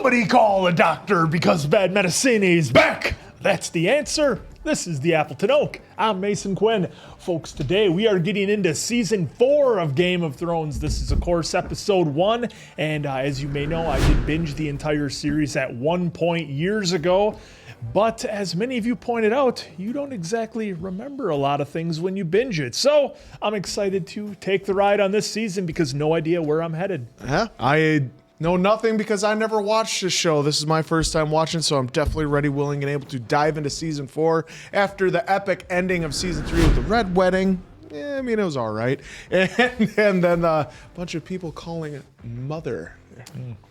Somebody call a doctor because bad medicine is back. That's the answer. This is the Appleton Oak. I'm Mason Quinn. Folks, today we are getting into Season 4 of Game of Thrones. This is, of course, Episode 1. And as you may know, I did binge the entire series at one point years ago. But as many of you pointed out, you don't exactly remember a lot of things when you binge it. So I'm excited to take the ride on this season because no idea where I'm headed. Yeah, I know nothing because I never watched the show. This is my first time watching, so I'm definitely ready, willing, and able to dive into Season 4 after the epic ending of Season 3 with the Red Wedding. Yeah, I mean, it was all right. And then a bunch of people calling it Mother.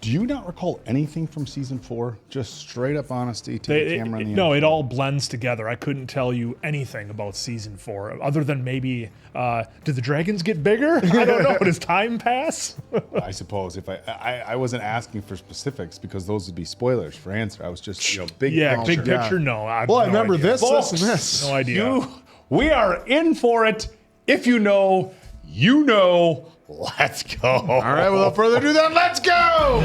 Do you not recall anything from Season 4? Just straight up honesty to the camera. No, it all blends together. I couldn't tell you anything about Season 4 other than maybe, did the dragons get bigger? I don't know. Does time pass? I suppose if I wasn't asking for specifics because those would be spoilers for answer. I was just, big big picture. picture, no. I remember idea. this and this. No idea. We are in for it. If you know, you know. Let's go. All right, without further ado, then let's go.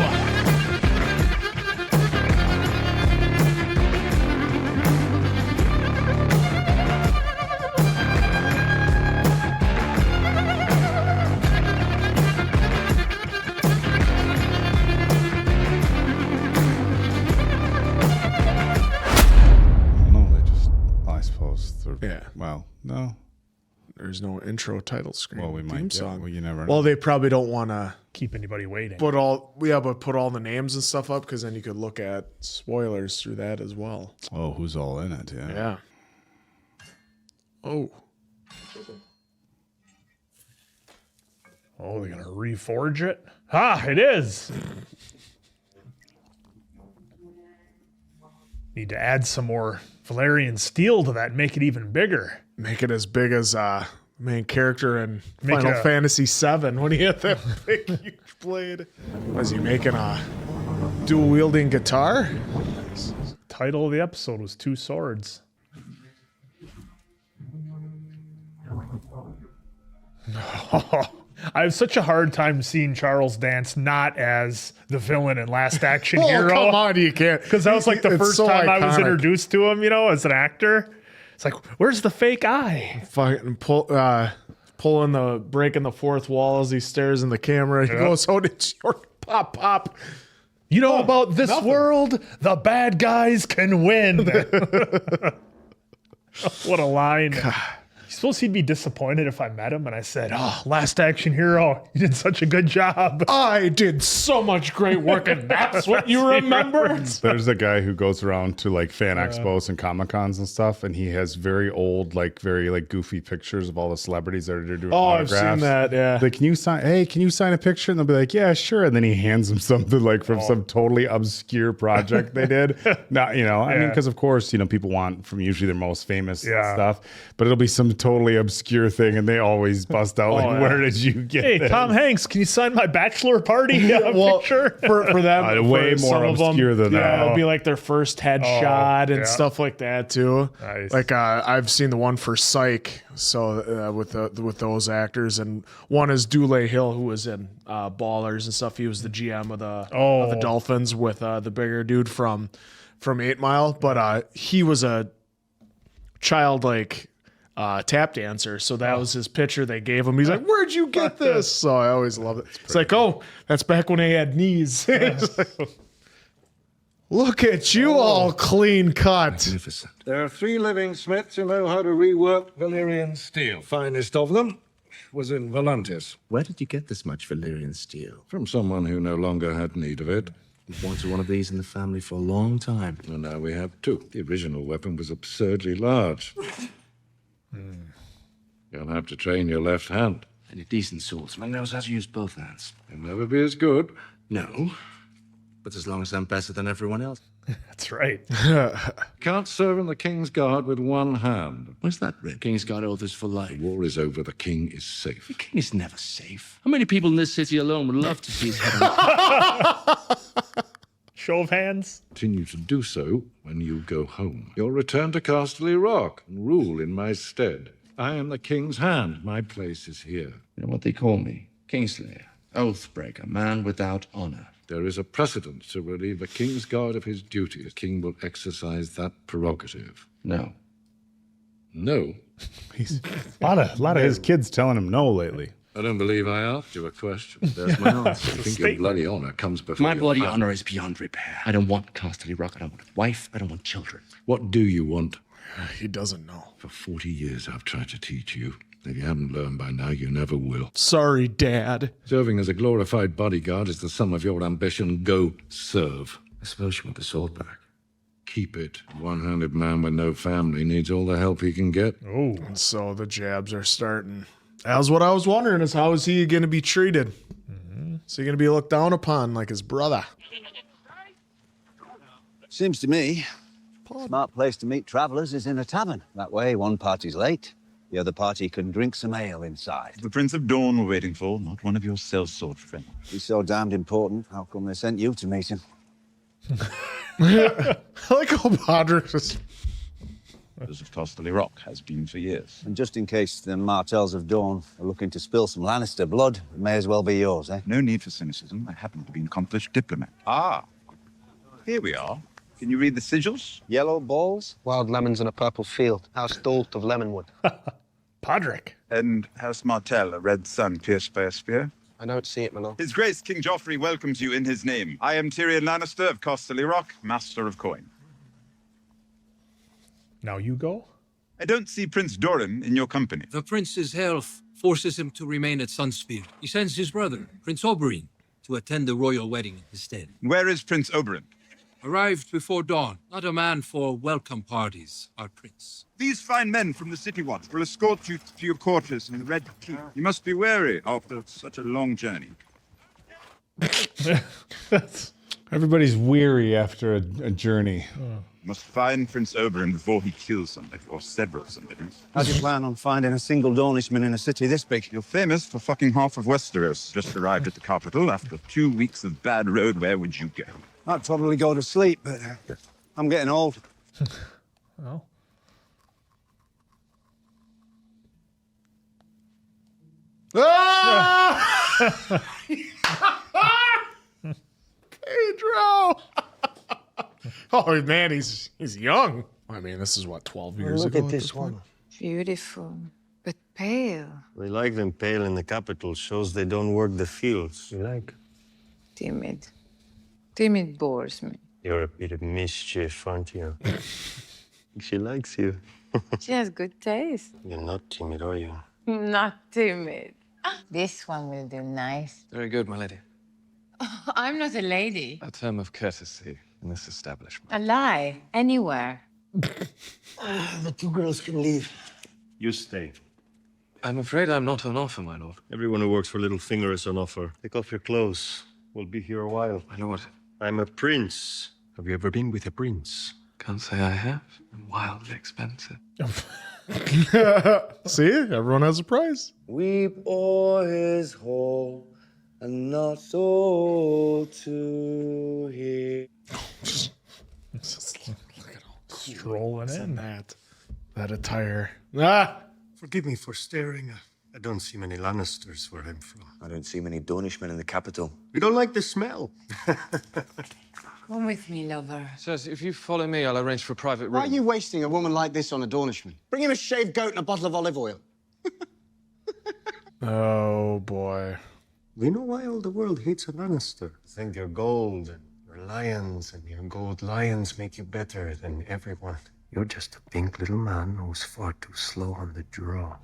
No, they just, I suppose. Yeah. Well, no. There's no intro title screen. Well, we might theme get, song. well, you never know. Well, they probably don't want to Keep anybody waiting. put all the names and stuff up because then you could look at spoilers through that as well. Oh, who's all in it? Yeah. Yeah. Oh. Oh, they're going to reforge it? Ah, it is. Need to add some more Valyrian steel to that and make it even bigger. Make it as big as main character in Make Final a- Fantasy VII when he had that big huge blade. Was he making a dual wielding guitar? Title of the episode was Two Swords. I have such a hard time seeing Charles Dance not as the villain in Last Action Oh, Hero. come on, you can't. Because that was like the It's first so time I was iconic. introduced to him, as an actor. It's like, where's the fake eye? Fucking breaking the fourth wall as he stares in the camera. He goes, "Oh, did your pop?" You know about this nothing. world? The bad guys can win. What a line. You suppose he'd be disappointed if I met him and I said, "Oh, Last Action Hero, you did such a good job." I did so much great work, and that's what you remember. There's a guy who goes around to like fan expos and comic cons and stuff, and he has very old, very goofy pictures of all the celebrities that are doing Oh, I've autographs. seen that. Yeah. Like, can you sign a picture? And they'll be like, yeah, sure. And then he hands them something like from some totally obscure project they did. Not, I mean, because of course, people want from usually their most famous stuff, but it'll be some totally obscure thing, and they always bust out where did you get Hey, this? Tom Hanks, can you sign my bachelor party picture? for them, way for more some of them, obscure than that. It'll be like their first headshot and yeah. stuff like that too. Nice. Like I've seen the one for Psych, so with those actors, and one is Dule Hill, who was in Ballers and stuff. He was the GM of the Dolphins with the bigger dude from 8 Mile, but he was a child tap dancer, so that was his picture they gave him. He's like, "Where'd you get this?" So I always love it. It's like, "Oh, that's back when they had knees." Look at you, all clean cut. Magnificent. There are 3 living smiths who know how to rework Valyrian steel. Finest of them was in Volantis. Where did you get this much Valyrian steel? From someone who no longer had need of it. We've wanted one of these in the family for a long time. And now we have 2. The original weapon was absurdly large. You'll have to train your left hand. And a decent swordsman knows how to use both hands. You'll never be as good. No, but as long as I'm better than everyone else. That's right. Can't serve in the King's Guard with one hand. Where's that written? King's Guard orders for life. War is over. The King is safe. The king is never safe. How many people in this city alone would love to see his head on Show of hands. Continue to do so when you go home. You'll return to Casterly Rock and rule in my stead. I am the King's hand. My place is here. You know what they call me? Kingslayer. Oathbreaker. Man without honor. There is a precedent to relieve a king's guard of his duty. The king will exercise that prerogative. No. No? He's a lot of his kids telling him no lately. I don't believe I asked you a question. There's my answer. I think your bloody honor comes before My your bloody power. honor is beyond repair. I don't want Casterly Rock. I don't want a wife. I don't want children. What do you want? He doesn't know. For 40 years, I've tried to teach you. If you haven't learned by now, you never will. Sorry, Dad. Serving as a glorified bodyguard is the sum of your ambition. Go serve. I suppose you want the sword back. Keep it. A one-handed man with no family needs all the help he can get. Oh, And so the jabs are starting. That was what I was wondering, is how is he going to be treated? Is he going to be looked down upon like his brother? Seems to me, smart place to meet travellers is in a tavern. That way, one party's late, the other party can drink some ale inside. The Prince of Dawn we're waiting for, not one of your sellsword friends. He's so damned important, how come they sent you to meet him? I like how Podrick just... As of Casterly Rock has been for years. And just in case the Martells of Dawn are looking to spill some Lannister blood, it may as well be yours, eh? No need for cynicism. I happen to be an accomplished diplomat. Ah, here we are. Can you read the sigils? Yellow balls? Wild lemons in a purple field. House Dolt of Lemonwood. Podrick. And House Martell, a red sun pierced by a spear? I don't see it, my lord. His Grace King Joffrey welcomes you in his name. I am Tyrion Lannister of Casterly Rock, Master of Coin. Now you go? I don't see Prince Doran in your company. The prince's health forces him to remain at Sunspear. He sends his brother, Prince Oberyn, to attend the royal wedding instead. Where is Prince Oberyn? Arrived before dawn. Not a man for welcome parties, our prince. These fine men from the City Watch will escort you to your quarters in the Red Keep. You must be wary after such a long journey. Everybody's weary after a journey. You must find Prince Oberyn before he kills somebody or several somebody. How do you plan on finding a single Dornishman in a city this big? You're famous for fucking half of Westeros. Just arrived at the capital after 2 weeks of bad road. Where would you go? I'd probably go to sleep, but I'm getting old. Well. Pedro! Oh, man, he's young. I mean, this is what, 12 years Look ago? at this one. Beautiful, but pale. We like them pale in the capital. Shows they don't work the fields. You like? Timid. Timid bores me. You're a bit of mischief, aren't you? She likes you. She has good taste. You're not timid, are you? Not timid. This one will do nice. Very good, my lady. I'm not a lady. A term of courtesy in this establishment. A lie. Anywhere. The two girls can leave. You stay. I'm afraid I'm not on offer, my lord. Everyone who works for Littlefinger is on offer. Take off your clothes. We'll be here a while. My lord. I'm a prince. Have you ever been with a prince? Can't say I have. I'm wildly expensive. See? Everyone has a price. Weep o'er his hole, and not so to hear. Strolling in. That attire. Ah! Forgive me for staring. I don't see many Lannisters where I'm from. I don't see many Dornishmen in the capital. We don't like the smell. Come with me, lover. Sirs, if you follow me, I'll arrange for a private room. Why are you wasting a woman like this on a Dornishman? Bring him a shaved goat and a bottle of olive oil. Oh, boy. We know why all the world hates a Lannister. Think you're gold and you're lions, and your gold lions make you better than everyone. You're just a pink little man who's far too slow on the draw.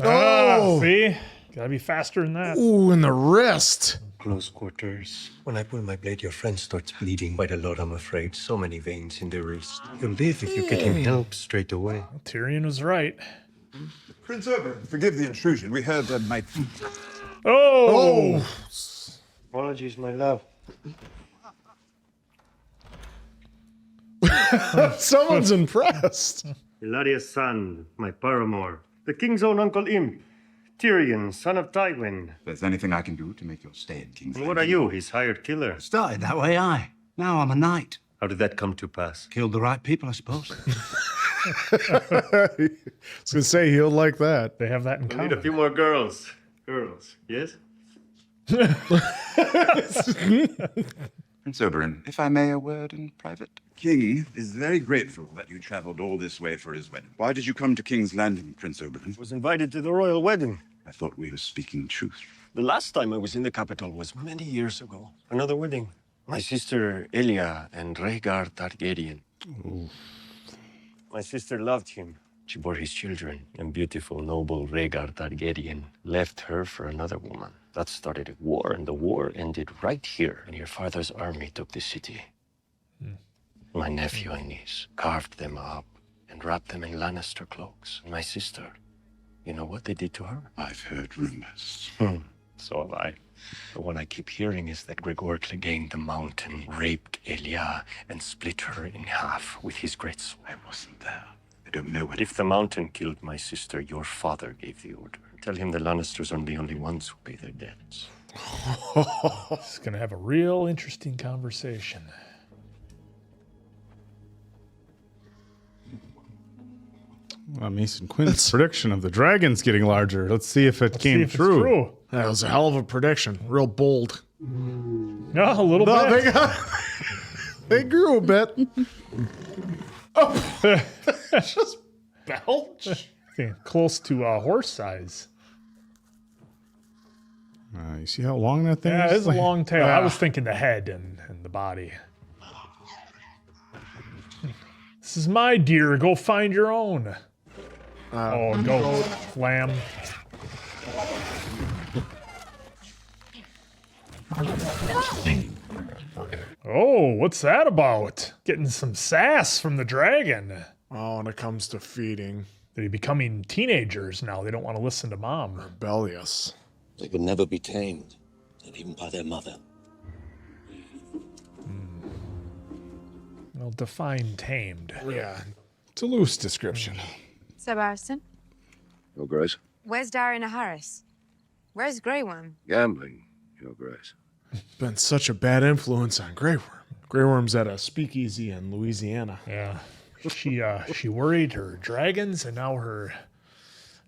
Oh! See? Gotta be faster than that. Ooh, in the wrist. Close quarters. When I pull my blade, your friend starts bleeding quite a lot, I'm afraid. So many veins in the wrist. He'll live if you get him help straight away. Tyrion was right. Prince Oberyn, forgive the intrusion. We heard that might... Oh! Apologies, my love. Someone's impressed. Ilaria's son, my paramour. The king's own Uncle Imp. Tyrion, son of Tywin. If there's anything I can do to make your stay in King's And what are you, his hired killer? Started that way, aye. Now I'm a knight. How did that come to pass? Killed the right people, I suppose. I was going to say, he'll like that. They have that in We need a common. few more girls. Girls, yes? Prince Oberyn, if I may, a word in private. King is very grateful that you traveled all this way for his wedding. Why did you come to King's Landing, Prince Oberyn? I was invited to the royal wedding. I thought we were speaking truth. The last time I was in the capital was many years ago. Another wedding. My sister Elia and Rhaegar Targaryen. Ooh. My sister loved him. She bore his children, and beautiful, noble Rhaegar Targaryen left her for another woman. That started a war, and the war ended right here when your father's army took the city. My nephew and niece carved them up and wrapped them in Lannister cloaks. And my sister, you know what they did to her? I've heard rumors. So have I. But what I keep hearing is that Gregor Clegane the Mountain raped Elia and split her in half with his great sword. I wasn't there. I don't know what... If the Mountain killed my sister, your father gave the order. Tell him the Lannisters are the only ones who pay their debts. It's going to have a real interesting conversation. Mason Quinn's prediction of the dragons getting larger. Let's see if it came true. That was a hell of a prediction. Real bold. Yeah, a little bit. They grew a bit. Just belch. Close to horse size. You see how long that thing is? Yeah, it's a long tail. I was thinking the head and the body. This is my deer. Go find your own. Goat. Lamb. Oh, what's that about? Getting some sass from the dragon. Oh, when it comes to feeding. They're becoming teenagers now. They don't want to listen to mom. Rebellious. They could never be tamed, not even by their mother. Well, define tamed. Yeah, it's a loose description. Sir Barristan? Your Grace. Where's Darian Harris? Where's Grey Worm? Gambling, Your Grace. Been such a bad influence on Grey Worm. Grey Worm's at a speakeasy in Louisiana. Yeah. She worried her dragons, and now her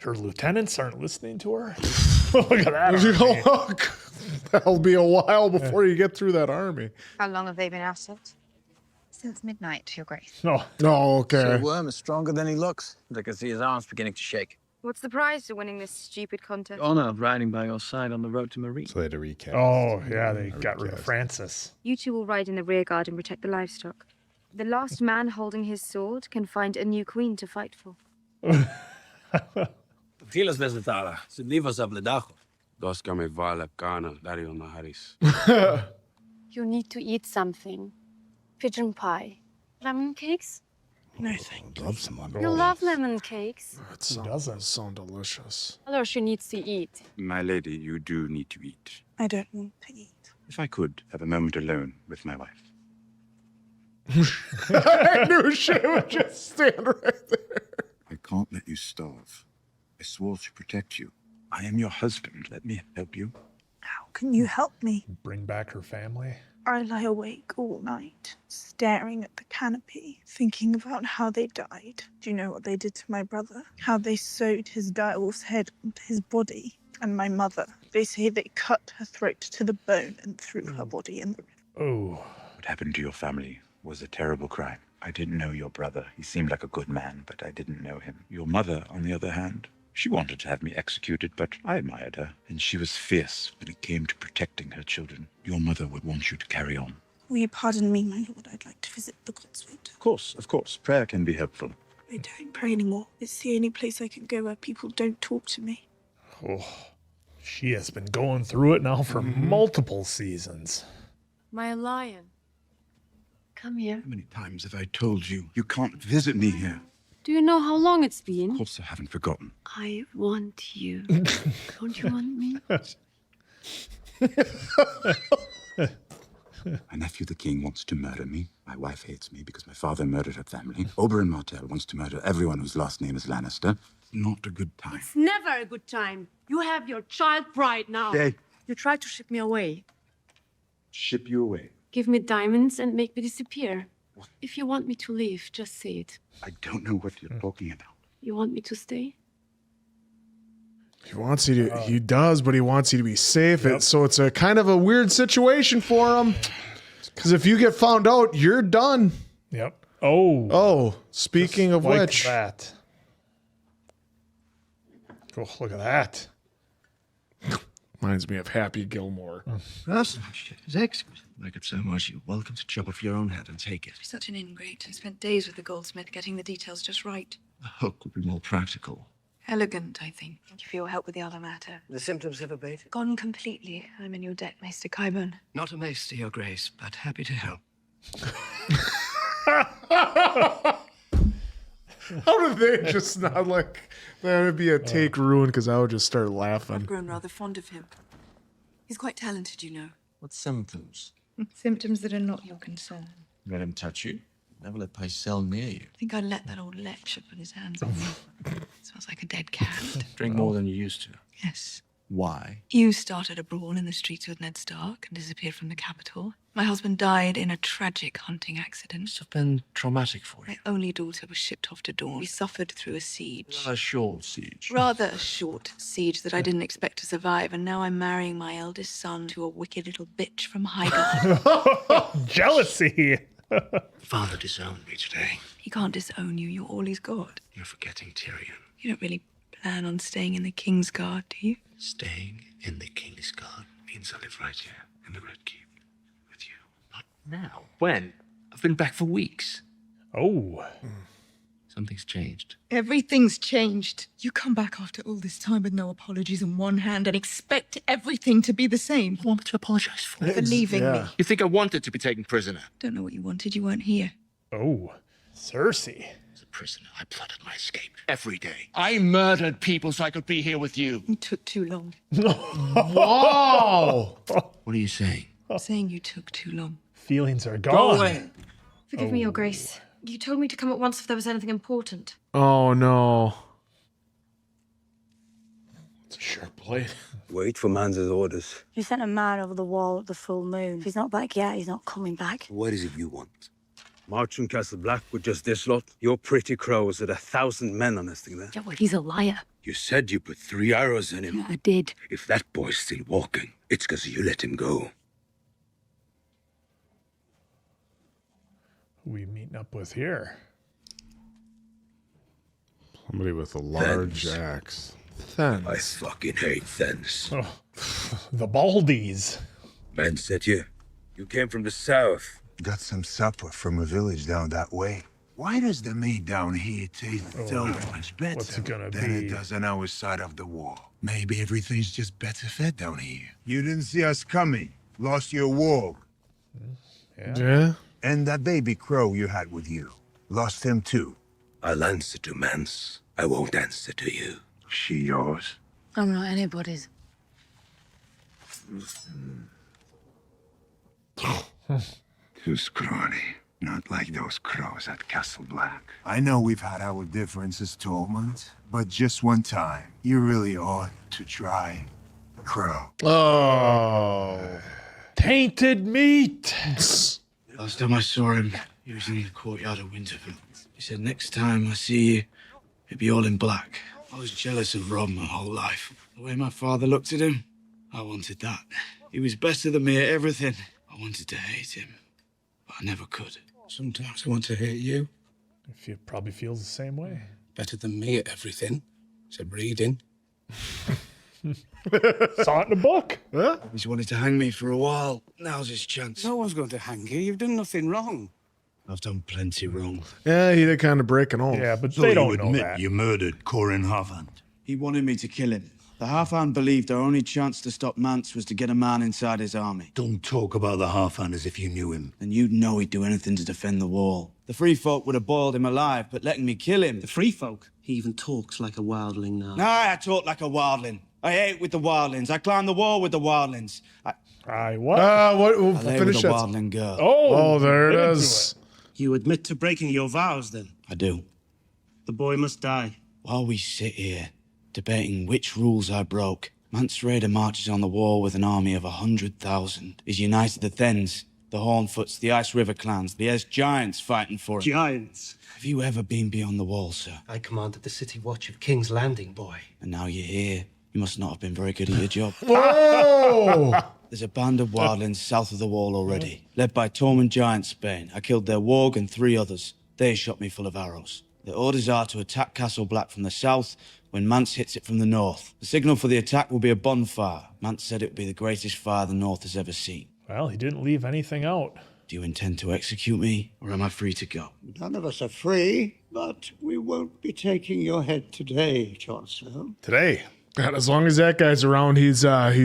lieutenants aren't listening to her. Look at that army. That'll be a while before you get through that army. How long have they been at it? Since midnight, Your Grace. Oh, okay. So Worm is stronger than he looks. I can see his arms beginning to shake. What's the prize for winning this stupid contest? Honor of riding by your side on the road to Marine. So they had to recast. Oh, yeah, they got rid of Francis. You two will ride in the rear guard and protect the livestock. The last man holding his sword can find a new queen to fight for. You need to eat something. Pigeon pie. Lemon cakes? No, thank you. Love some lemon. You love lemon cakes. It doesn't sound delicious. Although she needs to eat. My lady, you do need to eat. I don't want to eat. If I could have a moment alone with my wife. I knew she would just stand right there. I can't let you starve. I swore to protect you. I am your husband. Let me help you. How can you help me? Bring back her family. I lie awake all night, staring at the canopy, thinking about how they died. Do you know what they did to my brother? How they sewed his direwolf's head onto his body. And my mother. They say they cut her throat to the bone and threw her body in the river. Oh. What happened to your family was a terrible crime. I didn't know your brother. He seemed like a good man, but I didn't know him. Your mother, on the other hand, she wanted to have me executed, but I admired her. And she was fierce when it came to protecting her children. Your mother would want you to carry on. Will you pardon me, my lord? I'd like to visit the Godswood. Of course. Prayer can be helpful. I don't pray anymore. It's the only place I can go where people don't talk to me. Oh, she has been going through it now for multiple seasons. My lion. Come here. How many times have I told you, you can't visit me here? Do you know how long it's been? Of course I haven't forgotten. I want you. Don't you want me? My nephew, the king, wants to murder me. My wife hates me because my father murdered her family. Oberyn Martell wants to murder everyone whose last name is Lannister. Not a good time. It's never a good time. You have your child pride now. Hey. You tried to ship me away. Ship you away. Give me diamonds and make me disappear. What? If you want me to leave, just say it. I don't know what you're talking about. You want me to stay? He does, but he wants you to be safe. So it's a kind of a weird situation for him. Because if you get found out, you're done. Yep. Oh, speaking of like which. That. Oh, look at that. Reminds me of Happy Gilmore. That's it's exquisite. Like it so much, you're welcome to chop off your own head and take it. He's such an ingrate. I spent days with the goldsmith getting the details just right. The hook would be more practical. Elegant, I think. Thank you for your help with the other matter. The symptoms have abated? Gone completely. I'm in your debt, Maester Qyburn. Not a maester, your grace, but happy to help. How did they just not like that would be a take ruin because I would just start laughing. I've grown rather fond of him. He's quite talented, you know. What symptoms? Symptoms that are not your concern. Let him touch you. Never let Pycelle near you. I think I'd let that old lecher put his hands on me. Smells like a dead cat. Drink more than you used to. Yes. Why? You started a brawl in the streets with Ned Stark and disappeared from the capital. My husband died in a tragic hunting accident. Must have been traumatic for you. My only daughter was shipped off to Dawn. We suffered through a siege. A short siege. Rather a short siege that I didn't expect to survive, and now I'm marrying my eldest son to a wicked little bitch from Highgarden. Jealousy. Father disowned me today. He can't disown you. You're all he's got. You're forgetting Tyrion. You don't really plan on staying in the King's Guard, do you? Staying in the King's Guard means I live right here in the Red Keep with you. Not now. When? I've been back for weeks. Oh. Something's changed. Everything's changed. You come back after all this time with no apologies in one hand and expect everything to be the same. What do you want me to apologize for? For leaving me. You think I wanted to be taken prisoner? Don't know what you wanted. You weren't here. Oh. Cersei. As a prisoner, I plotted my escape every day. I murdered people so I could be here with you. You took too long. Whoa! What are you saying? I'm saying you took too long. Feelings are gone. Go away. Forgive me, Your Grace. You told me to come at once if there was anything important. Oh no. It's a sharp blade. Wait for man's orders. You sent a man over the wall at the full moon. If he's not back yet, he's not coming back. What is it you want? March on Castle Black with just this lot? Your pretty crows had 1,000 men on this thing there. Yeah, well, he's a liar. You said you put 3 arrows in him. Yeah, I did. If that boy's still walking, it's because you let him go. Who we meeting up with here? Somebody with a large axe. Thens. I fucking hate Thens. Oh, the Baldies. Man said you. You came from the south. Got some supper from a village down that way. Why does the meat down here taste so much better What's it gonna than be? it does on our side of the wall? Maybe everything's just better fed down here. You didn't see us coming. Lost your walk. Yeah. And that baby crow you had with you. Lost him too. I'll answer to Mance. I won't answer to you. She yours? I'm not anybody's. Too scrawny. Not like those crows at Castle Black. I know we've had our differences, Tormund, but just one time, you really ought to try crow. Oh. Tainted meat. Last time I saw him, he was in the courtyard of Winterfell. He said, next time I see you, it'll be all in black. I was jealous of Rob my whole life. The way my father looked at him, I wanted that. He was better than me at everything. I wanted to hate him, but I never could. Sometimes I want to hate you. If you probably feels the same way. Better than me at everything, except reading. Saw it in a book. Huh? He's wanted to hang me for a while. Now's his chance. No one's going to hang you. You've done nothing wrong. I've done plenty wrong. Yeah, he did kind of break an oath. Yeah, but So they you don't know admit that. you murdered Corin Harvand. He wanted me to kill him. The Half-Hound believed our only chance to stop Mance was to get a man inside his army. Don't talk about the Half-Hound as if you knew him. And you'd know he'd do anything to defend the wall. The Free Folk would have boiled him alive, but letting me kill him... The Free Folk? He even talks like a wildling now. Nah, I talk like a wildling. I ate with the wildlings. I climbed the wall with the wildlings. What? We'll I lay finish with a that. wildling girl. Oh, there get it into is. You admit to breaking your vows, then? I do. The boy must die. While we sit here, debating which rules I broke, Mance Rayder marches on the wall with an army of 100,000. He's united the Thens, the Hornfoots, the Ice River clans, the Aes Giants fighting for him. Giants? Have you ever been beyond the wall, sir? I commanded the city watch of King's Landing, boy. And now you're here, You must not have been very good at your job. Whoa! There's a band of wildlings south of the wall already, led by Tormund Giantsbane. I killed their warg and 3 others. They shot me full of arrows. The orders are to attack Castle Black from the south when Mance hits it from the north. The signal for the attack will be a bonfire. Mance said it would be the greatest fire the north has ever seen. Well, he didn't leave anything out. Do you intend to execute me, or am I free to go? None of us are free, but we won't be taking your head today, Jon Snow. Today. God, as long as that guy's around, he's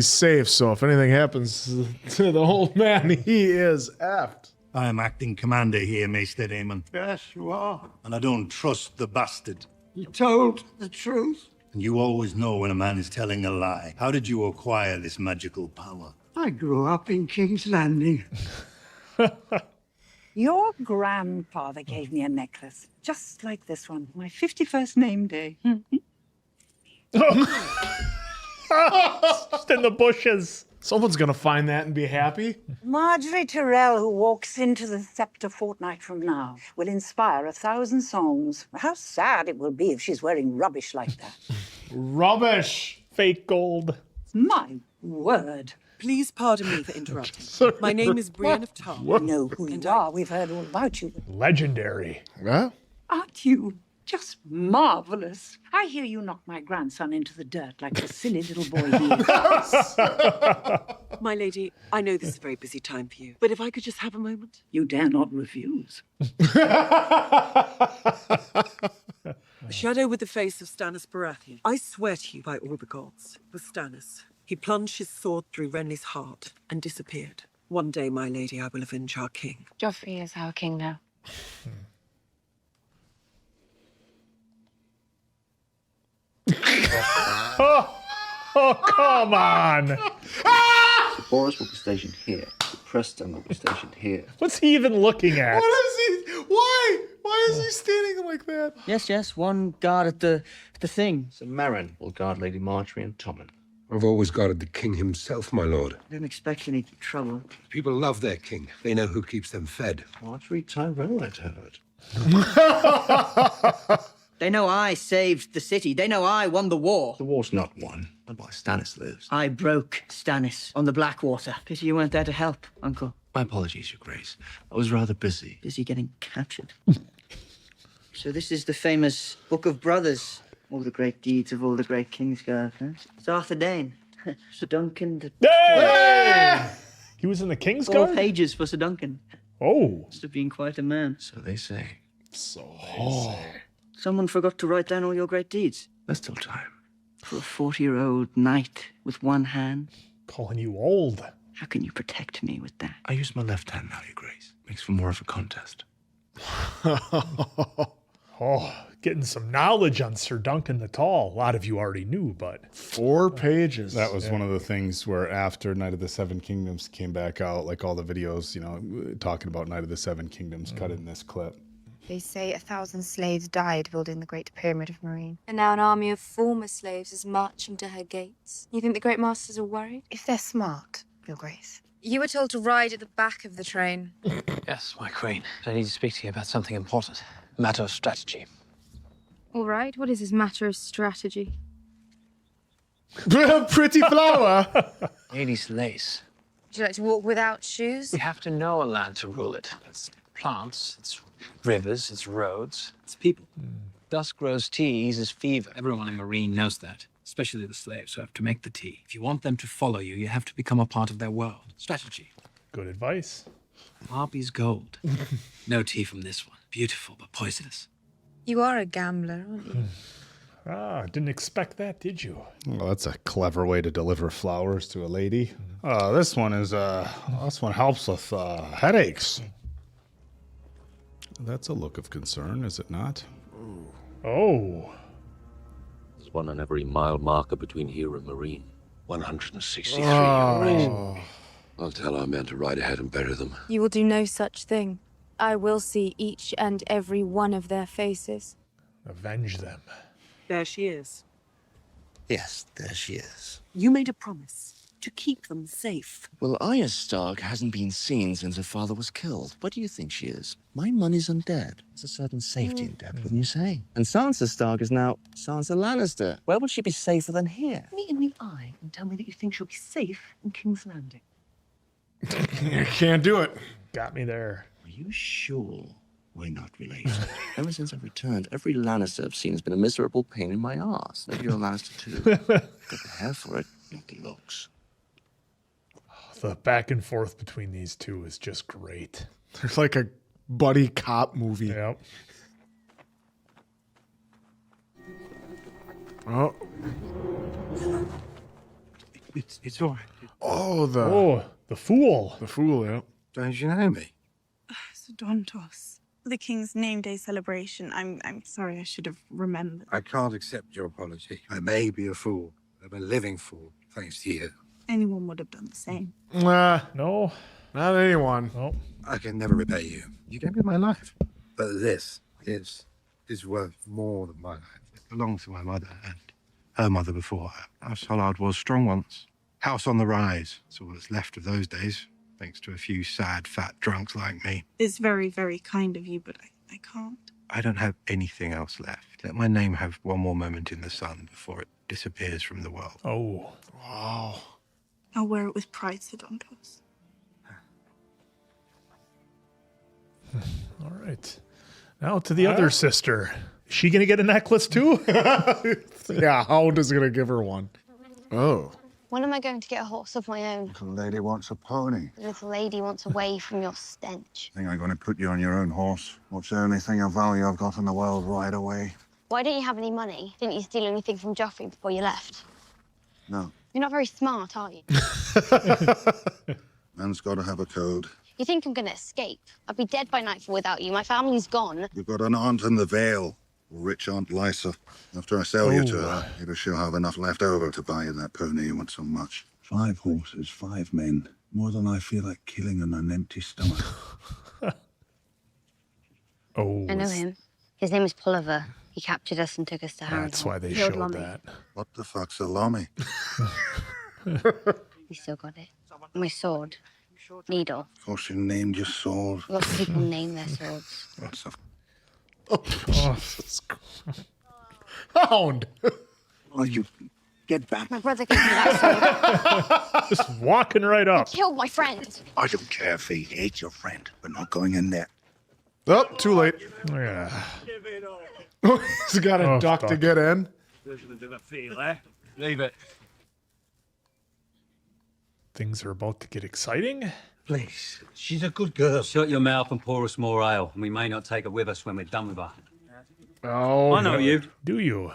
safe. So if anything happens to the old man, he is effed. I am acting commander here, Maester Aemon. Yes, you are. And I don't trust the bastard. You told the truth. And you always know when a man is telling a lie. How did you acquire this magical power? I grew up in King's Landing. Your grandfather gave me a necklace, just like this one, my 51st name day. Just in the bushes. Someone's gonna find that and be happy. Marjorie Tyrell, who walks into the scepter fortnight from now, will inspire 1,000 songs. How sad it will be if she's wearing rubbish like that. Rubbish. Fake gold. My word. Please pardon me for interrupting. My name is Brienne of Tarth. We know who you are. We've heard all about you. Legendary. Yeah? Aren't you just marvelous? I hear you knocked my grandson into the dirt like the silly little boy he is. My lady, I know this is a very busy time for you, but if I could just have a moment? You dare not refuse. A shadow with the face of Stannis Baratheon. I swear to you by all the gods, it was Stannis. He plunged his sword through Renly's heart and disappeared. One day, my lady, I will avenge our king. Joffrey is our king now. Oh, come on. Boris will be stationed here. Preston will be stationed here. What's he even looking at? What is he? Why? Why is he standing like that? Yes, one guard at the thing. So Meryn will guard Lady Marjorie and Tommen. I've always guarded the king himself, my lord. I don't expect any trouble. People love their king. They know who keeps them fed. Marjorie Tyrell, I'd heard. They know I saved the city. They know I won the war. The war's not won, and why Stannis lives. I broke Stannis on the Blackwater. Pity you weren't there to help, Uncle. My apologies, Your Grace. I was rather busy. Busy getting captured. So this is the famous Book of Brothers. All the great deeds of all the great Kingsguard, huh? It's Arthur Dane. Sir Duncan. Hey! He was in the Kingsguard? 4 pages for Sir Duncan. Oh. Must have been quite a man. So they say. Someone forgot to write down all your great deeds. There's still time. For a 40-year-old knight with one hand. Calling you old. How can you protect me with that? I use my left hand now, Your Grace. Makes for more of a contest. Oh, getting some knowledge on Sir Duncan the Tall. A lot of you already knew, but 4 pages. That was one of the things where after Night of the Seven Kingdoms came back out, like all the videos, talking about Night of the Seven Kingdoms, cut in this clip. They say 1,000 slaves died building the Great Pyramid of Marine. And now an army of former slaves is marching to her gates. You think the Great Masters are worried? If they're smart, Your Grace. You were told to ride at the back of the train. Yes, my queen. I need to speak to you about something important. A matter of strategy. All right, what is this matter of strategy? Pretty flower. Lady's lace. Would you like to walk without shoes? We have to know a land to rule it. It's plants, it's rivers, it's roads, it's people. Dust grows tea, eases fever. Everyone in Marine knows that, especially the slaves who have to make the tea. If you want them to follow you, you have to become a part of their world. Strategy. Good advice. Harpy's gold. No tea from this one. Beautiful, but poisonous. You are a gambler, aren't you? Didn't expect that, did you? Well, that's a clever way to deliver flowers to a lady. This one helps with headaches. That's a look of concern, is it not? Oh. There's one on every mile marker between here and Marine. 163. Oh. I'll tell our men to ride ahead and bury them. You will do no such thing. I will see each and every one of their faces. Avenge them. There she is. Yes, there she is. You made a promise. to keep them safe. Well, Arya Stark hasn't been seen since her father was killed. What do you think she is? My money's on Dad. There's a certain safety in death, wouldn't you say? And Sansa Stark is now Sansa Lannister. Where will she be safer than here? Me in the eye and tell me that you think she'll be safe in King's Landing. Can't do it. Got me there. Are you sure we're not related? Ever since I've returned, every Lannister I've seen has been a miserable pain in my ass. Maybe you're a Lannister too. Got the hair for it, not the looks. The back and forth between these two is just great. There's like a buddy cop movie. Yep. Oh. It's all right. Oh, the fool. The fool, yeah. Don't you know me? So Dontos, the King's Name Day celebration. I'm sorry, I should have remembered. I can't accept your apology. I may be a fool. I'm a living fool, thanks to you. Anyone would have done the same. No. Not anyone. Nope. I can never repay you. You gave me my life. But this is worth more than my life. It belongs to my mother and her mother before her. House Hollard was strong once. House on the rise. It's all that's left of those days, thanks to a few sad, fat drunks like me. It's very, very kind of you, but I can't. I don't have anything else left. Let my name have one more moment in the sun before it disappears from the world. Oh. Wow. I'll wear it with pride, Sir Dontos. All right. Now to the other sister. Is she going to get a necklace too? Yeah, Howard is going to give her one. Oh. When am I going to get a horse of my own? Little lady wants a pony. The little lady wants away from your stench. Think I'm going to put you on your own horse? What's the only thing of value I've got in the world right away? Why don't you have any money? Didn't you steal anything from Joffrey before you left? No. You're not very smart, are you? Man's got to have a code. You think I'm going to escape? I'd be dead by nightfall without you. My family's gone. You've got an aunt in the Vale, rich Aunt Lysa. After I sell you to her, maybe she'll have enough left over to buy you that pony you want so much. 5 horses, 5 men. More than I feel like killing on an empty stomach. Oh. I know him. His name is Pulliver. He captured us and took us to Harrenhal. That's why they Killed showed Lummy. that. What the fuck's a lommy? He still got it. My sword. Needle. Of course you named your sword. Lots of people name their swords. What's the... Hound! Well, you get back. My brother gave me that sword. Just walking right up. He killed my friend. I don't care if he hates your friend, but not going in there. Oh, too late. Yeah. He's got a duck to get in. Leave it. Things are about to get exciting. Please, she's a good girl. Shut your mouth and pour us more ale, and we may not take her with us when we're done with her. Oh, I know you. Do you?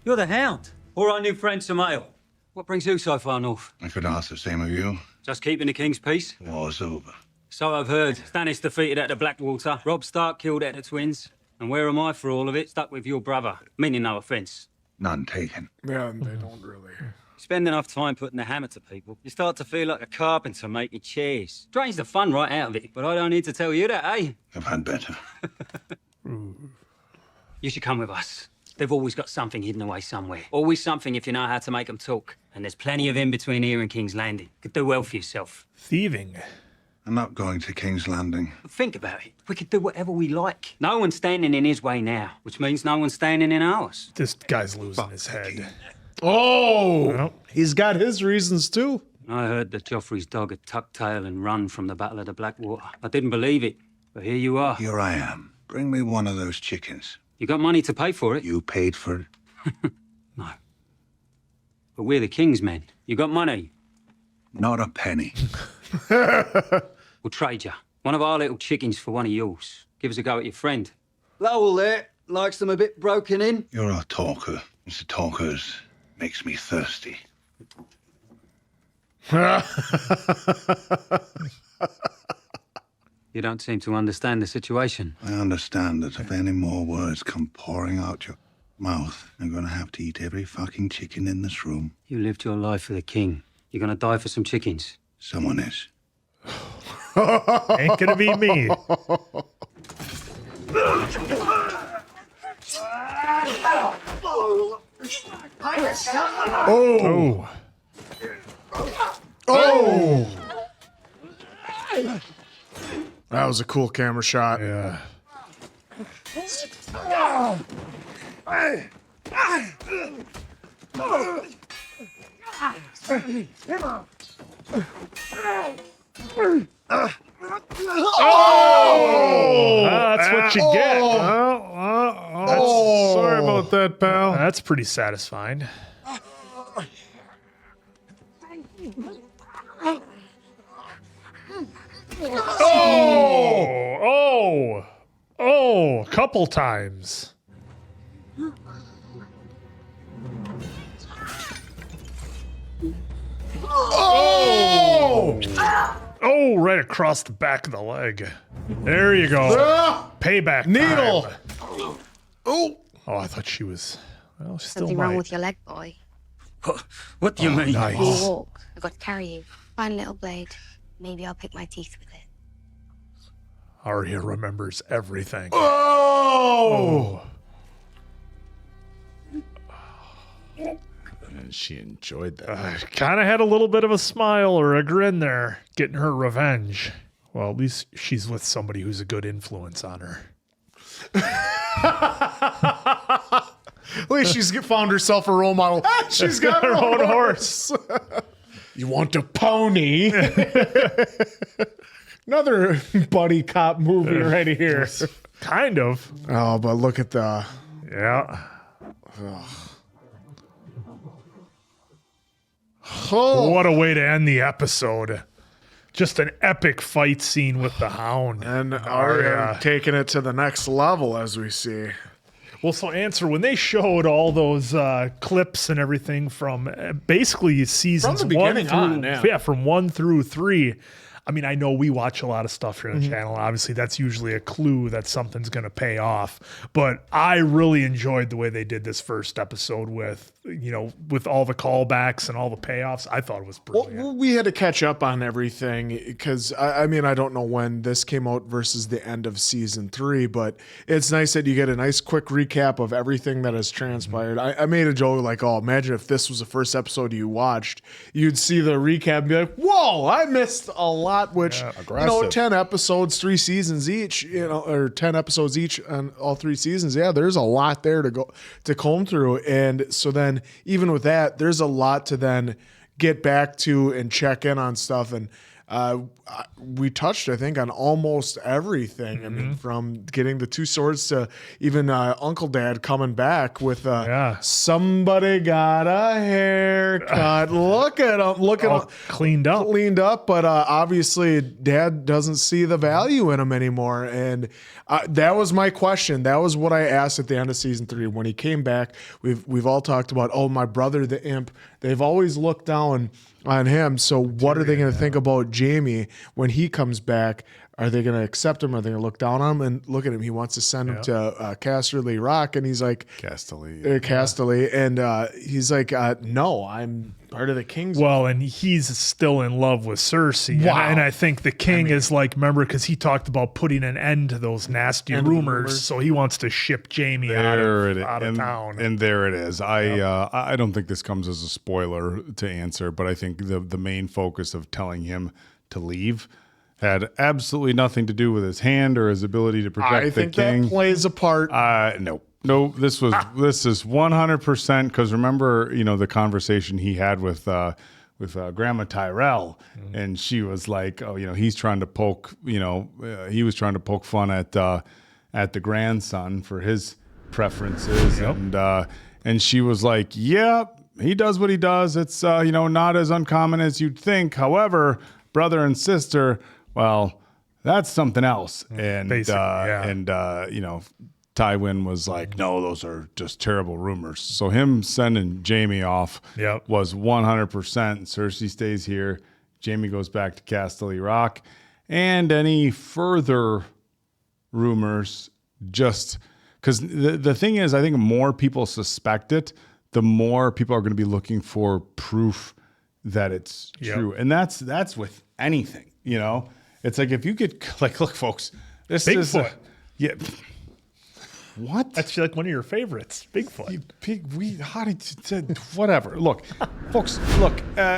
You're the Hound. Or our new friend, some ale. What brings you so far north? I could ask the same of you. Just keeping the king's peace? War's over. So I've heard. Stannis defeated at the Blackwater. Robb Stark killed at the Twins. And where am I for all of it? Stuck with your brother. Meaning no offence. None taken. Yeah, they don't really. Spend enough time putting the hammer to people, you start to feel like a carpenter making chairs. Drains the fun right out of it, but I don't need to tell you that, eh? I've had better. You should come with us. They've always got something hidden away somewhere. Always something if you know how to make them talk. And there's plenty of in between here and King's Landing. Could do well for yourself. Thieving. I'm not going to King's Landing. But think about it. We could do whatever we like. No one's standing in his way now, which means no one's standing in ours. This guy's losing his head. Oh, Well, he's got his reasons too. I heard that Joffrey's dog had tucked tail and run from the Battle of the Blackwater. I didn't believe it, but here you are. Here I am. Bring me one of those chickens. You got money to pay for it? You paid for it? No. But we're the King's men. You got money? Not a penny. We'll trade you. One of our little chickens for one of yours. Give us a go at your friend. Lowell there likes them a bit broken in. You're a talker. Mr. Talkers makes me thirsty. You don't seem to understand the situation. I understand that if any more words come pouring out your mouth, I'm going to have to eat every fucking chicken in this room. You lived your life for the King. You're gonna die for some chickens. Someone is. ain't gonna be me. Oh. Oh! That was a cool camera shot. Yeah. Oh! That's what you get. Sorry about that, pal. That's pretty satisfying. Oh, a couple times. Oh! Oh, right across the back of the leg. There you go. Payback Needle. time. Oh! Oh, I thought she was. Well, she still Something wrong might. with your leg, boy. What do you mean? You Nice. walk. I've got to carry you. Find a little blade. Maybe I'll pick my teeth with it. Arya remembers everything. Oh! And she enjoyed that. Kind of had a little bit of a smile or a grin there, getting her revenge. Well, at least she's with somebody who's a good influence on her. At least she's found herself a role model. She's got her own horse. You want a pony? Another buddy cop movie right here. Kind of. Oh, but look at the... Yeah. Oh. What a way to end the episode. Just an epic fight scene with the Hound. And Arya taking it to the next level, as we see. Well, so answer, when they showed all those clips and everything from basically seasons From the one beginning through, on, yeah. from 1 through 3. I mean, I know we watch a lot of stuff here on the channel. Obviously, that's usually a clue that something's going to pay off. But I really enjoyed the way they did this first episode with, with all the callbacks and all the payoffs. I thought it was brilliant. Well, we had to catch up on everything because, I mean, I don't know when this came out versus the end of season 3, but it's nice that you get a nice quick recap of everything that has transpired. I made a joke like, oh, imagine if this was the first episode you watched, you'd see the recap and be like, whoa, I missed a lot, which, 10 episodes, 3 seasons each, or 10 episodes each on all 3 seasons. Yeah, there's a lot there to comb through. And so then even with that, there's a lot to then get back to and check in on stuff. And we touched, I think, on almost everything. I mean, from getting the 2 swords to even Uncle Dad coming back with somebody got a haircut. Look at him. Look at him. Cleaned up. But obviously, Dad doesn't see the value in him anymore. And that was my question. That was what I asked at the end of season 3. When he came back, we've all talked about, oh, my brother, the imp. They've always looked down on him. So what are they going to think about Jamie when he comes back? Are they going to accept him? Are they going to look down on him? And look at him. He wants to send him to Casterly Rock. And he's like, Casterly. And he's like, no, I'm part of the King's. Well, and he's still in love with Cersei. Wow. And I think the king is like, remember, because he talked about putting an end to those nasty rumors. So he wants to ship Jamie out of town. And there it is. I don't think this comes as a spoiler to answer, but I think the main focus of telling him to leave had absolutely nothing to do with his hand or his ability to protect the king. I think that plays a part. No, this is 100% because remember, the conversation he had with Grandma Tyrell, and she was like, oh, he's trying to poke, he was trying to poke fun at the grandson for his preferences, and she was like, yeah, he does what he does. It's not as uncommon as you'd think. However, brother and sister, well, that's something else. And Tywin was like, no, those are just terrible rumors. So him sending Jamie off was 100%. Cersei stays here. Jamie goes back to Casterly Rock. And any further rumors, just because the thing is, I think more people suspect it, the more people are going to be looking for proof that it's true. And that's with anything, It's like if you get, like, look, folks, this Bigfoot. is... What? That's like one of your favorites, Bigfoot. Whatever. Look, folks,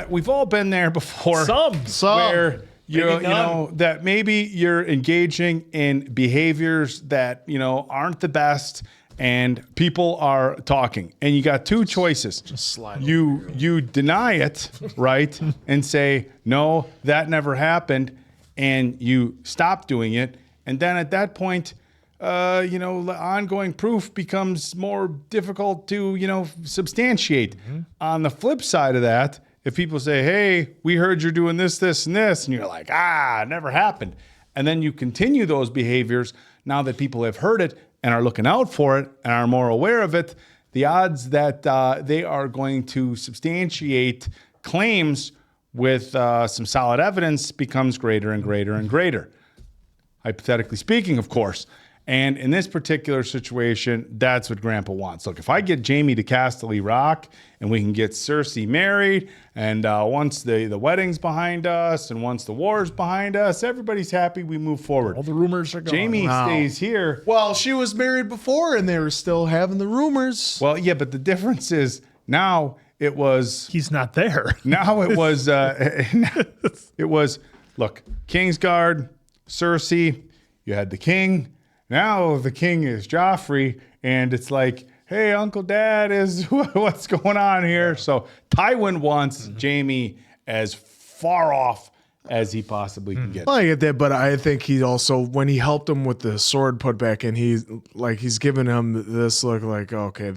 we've all been there before. Some. Where you Maybe know that maybe you're engaging in behaviors that aren't the best, and people are talking, and you got two choices. Just slide. You deny it, right, and say no, that never happened, and you stop doing it, and then at that point, ongoing proof becomes more difficult to substantiate. On the flip side of that, if people say, hey, we heard you're doing this, this, and this, and you're like, it never happened. And then you continue those behaviors now that people have heard it and are looking out for it and are more aware of it, the odds that they are going to substantiate claims with some solid evidence becomes greater and greater and greater. Hypothetically speaking, of course. And in this particular situation, that's what Grandpa wants. Look, if I get Jamie to Casterly Rock and we can get Cersei married, and once the wedding's behind us and once the war's behind us, everybody's happy, we move forward. All the rumors are gone. Jamie stays here. Well, she was married before and they were still having the rumors. Well, yeah, but the difference is now it was... He's not there. Now it was... it was, look, Kingsguard, Cersei, you had the king... Now the king is Joffrey, and it's like, hey, Uncle Dad is what's going on here? So Tywin wants Jamie as far off as he possibly can get. Well, I get that, but I think he also, when he helped him with the sword put back in, he's giving him this look like, okay,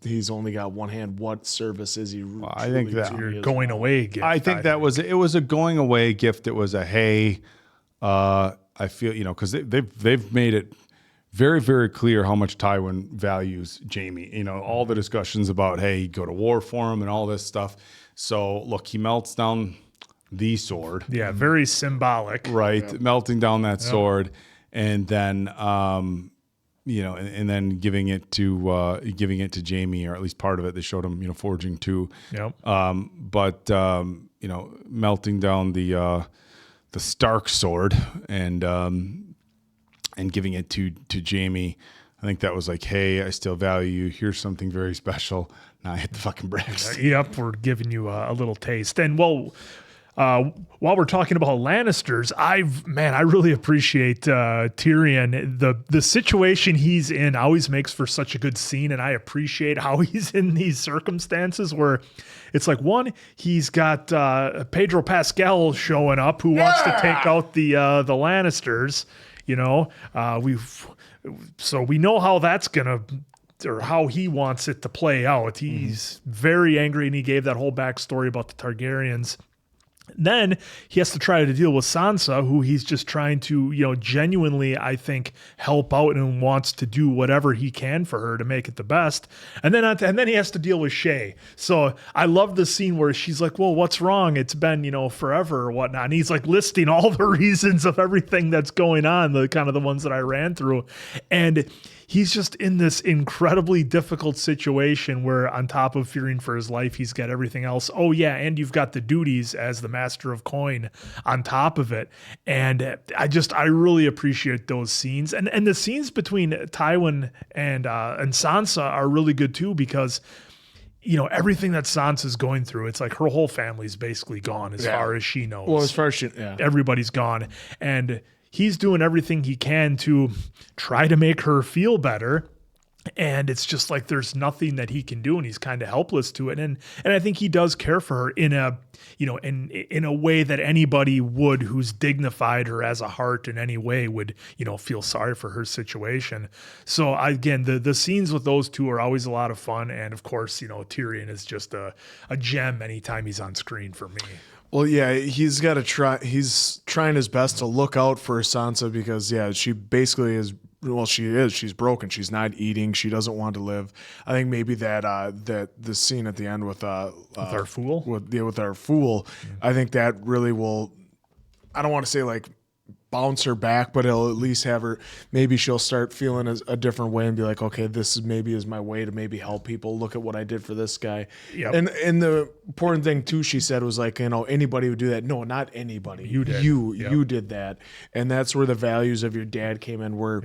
he's only got one hand. What service is he? I think that your going away gift. I think it was a going away gift. It was a hey. I feel because they've made it very, very clear how much Tywin values Jamie. All the discussions about, hey, he'd go to war for him and all this stuff. So, look, he melts down the sword. Yeah, very symbolic. Right, yeah. Melting down that sword, and then, and then giving it to Jamie, or at least part of it. They showed him, forging two. Yep. Melting down the Stark sword and giving it to Jamie. I think that was like, hey, I still value you. Here's something very special. Now I hit the fucking bricks. Yep, we're giving you a little taste. And while we're talking about Lannisters, I really appreciate Tyrion. The situation he's in always makes for such a good scene, and I appreciate how he's in these circumstances where it's like, one, he's got Pedro Pascal showing up who wants to take out the Lannisters. So we know how that's gonna, or how he wants it to play out. He's very angry, and he gave that whole backstory about the Targaryens. Then he has to try to deal with Sansa, who he's just trying to, genuinely, I think, help out and wants to do whatever he can for her to make it the best. And then he has to deal with Shay. So I love the scene where she's like, well, what's wrong? It's been, forever or whatnot. And he's like listing all the reasons of everything that's going on, the kind of the ones that I ran through. And he's just in this incredibly difficult situation where, on top of fearing for his life, he's got everything else. Oh yeah, and you've got the duties as the master of coin on top of it. And I really appreciate those scenes. And the scenes between Tywin and Sansa are really good too, because everything that Sansa's going through, it's like her whole family's basically gone as far as she knows. Well, as far as everybody's gone. And he's doing everything he can to try to make her feel better. And it's just like there's nothing that he can do, and he's kind of helpless to it. And I think he does care for her in a way that anybody would who's dignified or has a heart in any way would, feel sorry for her situation. So again, the scenes with those two are always a lot of fun. And of course, Tyrion is just a gem anytime he's on screen for me. Well, yeah, he's got to try. He's trying his best to look out for Sansa because, she basically is. Well, she is. She's broken. She's not eating. She doesn't want to live. I think maybe that the scene at the end with our fool, with our fool. I think that really will. I don't want to say like bounce her back, but it'll at least have her, maybe she'll start feeling a different way and be like, okay, this is my way to maybe help people. Look at what I did for this guy. Yep. And the important thing too, she said, was like, anybody would do that. No, not anybody. You did. You did that. And that's where the values of your dad came in, where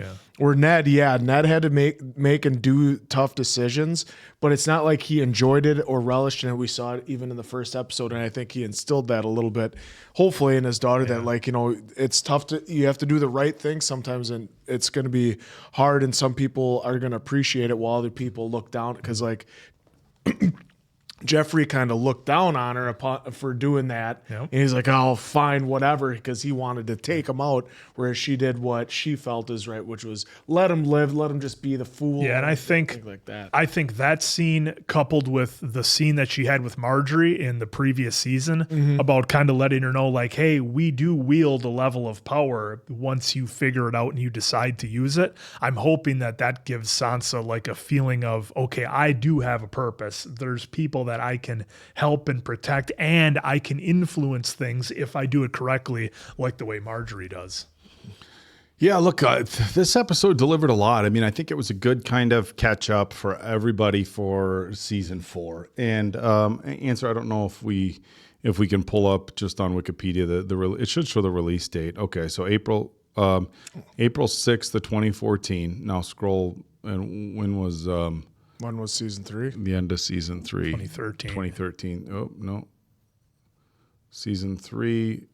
Ned had to make and do tough decisions, but it's not like he enjoyed it or relished in it. We saw it even in the first episode, and I think he instilled that a little bit, hopefully, in his daughter, that like, it's tough you have to do the right thing sometimes, and it's going to be hard, and some people are going to appreciate it while other people look down, because like Jeffrey kind of looked down on her for doing that. Yep. And he's like, oh, fine, whatever, because he wanted to take him out, whereas she did what she felt is right, which was let him live, let him just be the fool. Yeah, and I think like that. I think that scene, coupled with the scene that she had with Marjorie in the previous season, about kind of letting her know, like, hey, we do wield a level of power once you figure it out and you decide to use it. I'm hoping that gives Sansa like a feeling of, okay, I do have a purpose. There's people that I can help and protect, and I can influence things if I do it correctly, like the way Marjorie does. Yeah, look, this episode delivered a lot. I mean, I think it was a good kind of catch up for everybody for season 4. And Answer, I don't know if we can pull up just on Wikipedia it should show the release date. Okay, so April 6th of 2014. Now scroll, and when was season 3? The end of season 3. 2013. Oh, no. Season 3,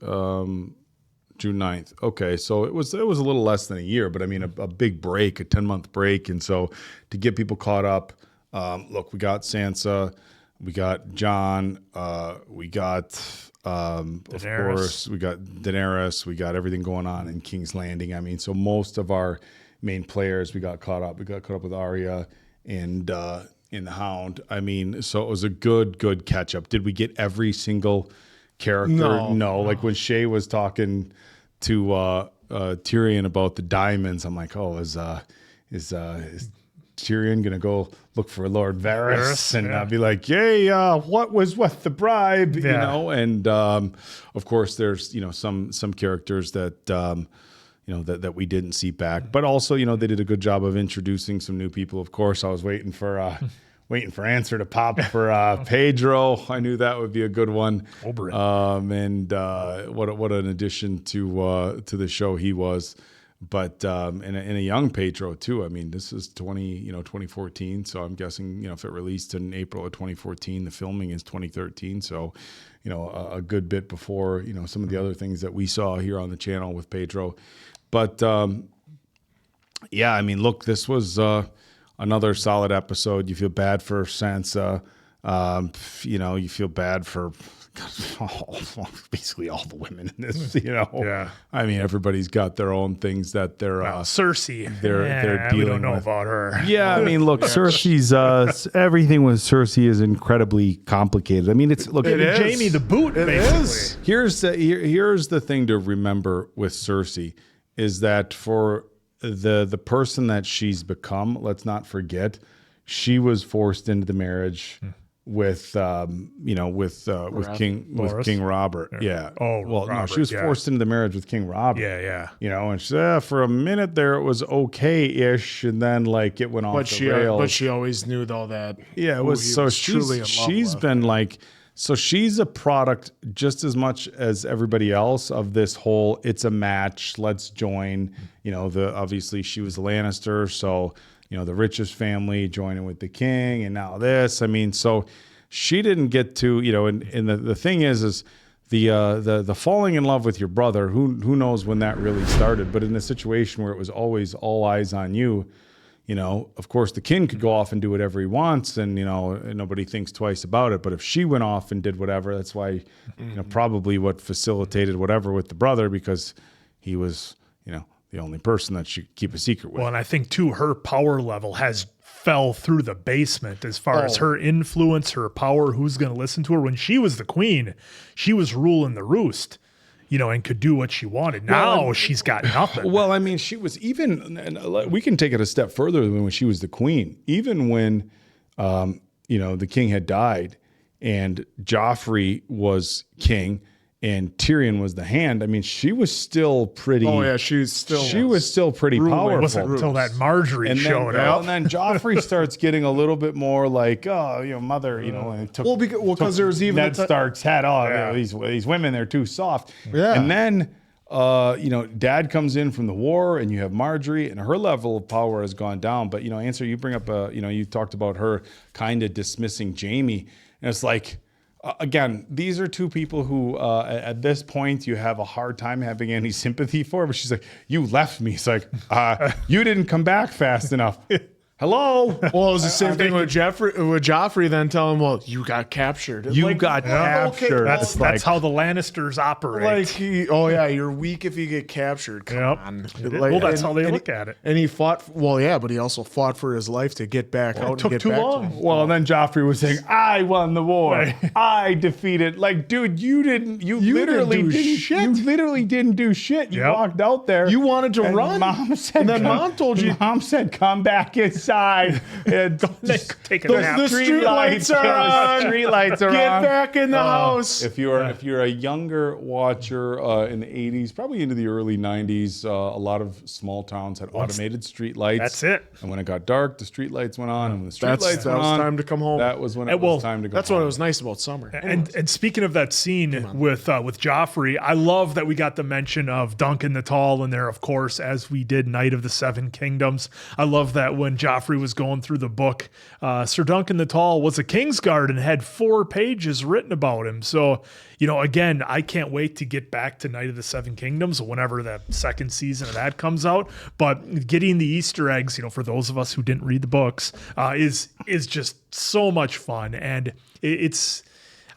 June 9th. Okay, so it was a little less than a year, but I mean a big break, a 10-month break. And so to get people caught up, look, we got Sansa, we got Jon, we got of course, we got Daenerys, we got everything going on in King's Landing. I mean, so most of our main players we got caught up. We got caught up with Arya and in the Hound. I mean, so it was a good catch up. Did we get every single character? No. Like when Shay was talking to Tyrion about the diamonds, I'm like, oh, is Tyrion gonna go look for Lord Varys? And I'd be like, yay, what was with the bribe? Yeah. You know, and of course there's some characters that that we didn't see back, but also they did a good job of introducing some new people. Of course, I was waiting for Answer to pop for Pedro. I knew that would be a good one. And what an addition to the show he was. But and a young Pedro too. I mean, this is 2014. So I'm guessing if it released in April of 2014, the filming is 2013. So a good bit before some of the other things that we saw here on the channel with Pedro. But yeah, I mean, look, this was another solid episode. You feel bad for Sansa. You feel bad for basically all the women in this. Yeah. I mean, everybody's got their own things that they're Cersei. They're dealing we don't know with. about her. Yeah, I mean, look, Cersei's everything with Cersei is incredibly complicated. I mean, it is. Jamie the boot. Basically. Here's the thing to remember with Cersei is that for the person that she's become, let's not forget, she was forced into the marriage with King Robert. Yeah. Oh, well, Robert, no, she was forced into the marriage with King Robert. Yeah. And she said, for a minute there it was okay-ish, and then like it went off the rails. But she always knew though that. Yeah, it was so she's been like. So she's a product just as much as everybody else of this whole it's a match, let's join. Obviously she was a Lannister, so the richest family joining with the king, and now this. I mean, so she didn't get to, and the thing is the falling in love with your brother, who knows when that really started, but in a situation where it was always all eyes on you, of course the king could go off and do whatever he wants, and nobody thinks twice about it. But if she went off and did whatever, that's why probably what facilitated whatever with the brother, because he was the only person that she could keep a secret with. Well, and I think too, her power level has fell through the basement as far as her influence, her power, who's going to listen to her. When she was the queen, she was ruling the roost. And could do what she wanted. Now she's got nothing. Well, I mean, she was even, and we can take it a step further than when she was the queen. Even when, the king had died and Joffrey was king, and Tyrion was the hand. I mean, she was still pretty. Oh yeah, she was still pretty powerful. It wasn't until that Marjorie showed up. And then Joffrey starts getting a little bit more like, oh, mother, and it took, because there was even Ned Stark's head off. These women, they're too soft. Yeah. And then Dad comes in from the war, and you have Marjorie, and her level of power has gone down. But Answer, you bring up, you talked about her kind of dismissing Jaime, and it's like, again, these are two people who, at this point, you have a hard time having any sympathy for. But she's like, "You left me." It's like, you didn't come back fast enough. Hello. Well, it was the same thing with Joffrey then telling him, well, you got captured. You got captured. Okay, that's how the Lannisters operate. Like, you're weak if you get captured. Come on. Well, that's how they look at it. And he fought, but he also fought for his life to get back out. It took and get too back long. To him. Well, and then Joffrey was saying, "I won the war. I defeated." Like, dude, you literally didn't do shit. You walked out there. You wanted to run. Mom said, and then Mom told you. Mom said, "Come back inside." And take a nap. The street lights are on. Street lights are Get on. back in the house. If you're a younger watcher in the 80s, probably into the early 90s, a lot of small towns had automated street lights. That's it. And when it got dark, the street lights went on. And when the street lights went that was on, time to come home. That was when it was time to go That's home. what was nice about summer. And speaking of that scene with Joffrey, I love that we got the mention of Duncan the Tall in there, of course, as we did Night of the Seven Kingdoms. I love that when Joffrey was going through the book, Sir Duncan the Tall was a Kingsguard and had 4 pages written about him. So, again, I can't wait to get back to Night of the Seven Kingdoms whenever that second season of that comes out. But getting the Easter eggs, for those of us who didn't read the books, is just so much fun. And it's,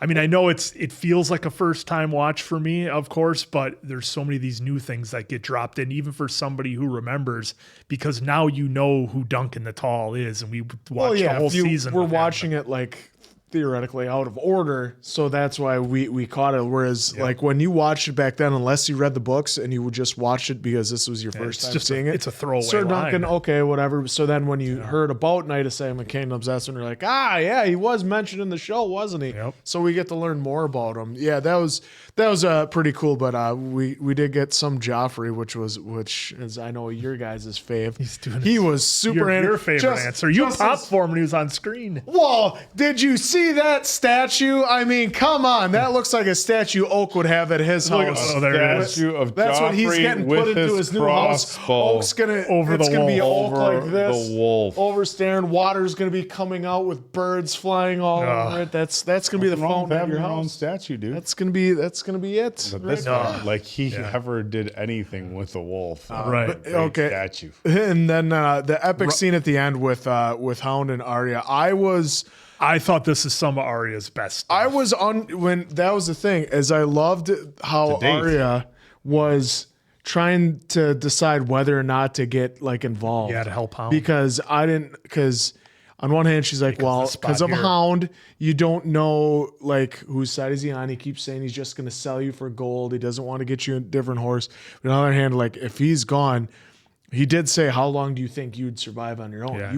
I know it feels like a first time watch for me, of course, but there's so many of these new things that get dropped in, even for somebody who remembers, because now you know who Duncan the Tall is, and we watched the whole season. We're watching it like theoretically out of order, so that's why we caught it. Whereas like when you watched it back then, unless you read the books and you would just watch it because this was your first time seeing it, it's a throwaway Sir Duncan, line. okay, whatever. So then when you heard about Night of Seven Kingdoms, that's when you're like, he was mentioned in the show, wasn't he? Yep. So we get to learn more about him. Yeah, that was pretty cool. But we did get some Joffrey, which is, I know, your guys' fave. He was super. Your favorite answer. You popped for him when he was on screen. Well, did you see that statue? I mean, come on. That looks like a statue Oak would have at his house. Oh, there it is. Statue of That's what he's Joffrey getting with put into his new house. crossbow Oak's gonna over it's the gonna be wolf. Oak like over this. the wolf. Overstaring. Water's gonna be coming out with birds flying all over it. That's gonna be the fountain of your own house. statue, dude. That's gonna be it. But this one, like he ever did anything with a wolf. Right. Great Okay. statue. And then the epic scene at the end with Hound and Arya. I thought this is some of Arya's best stuff. I was when that was the thing, is I loved how Arya was trying to decide whether or not to get like involved. Yeah, to help Hound. Because on one hand she's like, because of Hound, you don't know like whose side is he on. He keeps saying he's just gonna sell you for gold. He doesn't want to get you a different horse. But on the other hand, like if he's gone, he did say, how long do you think you'd survive on your own? Yeah.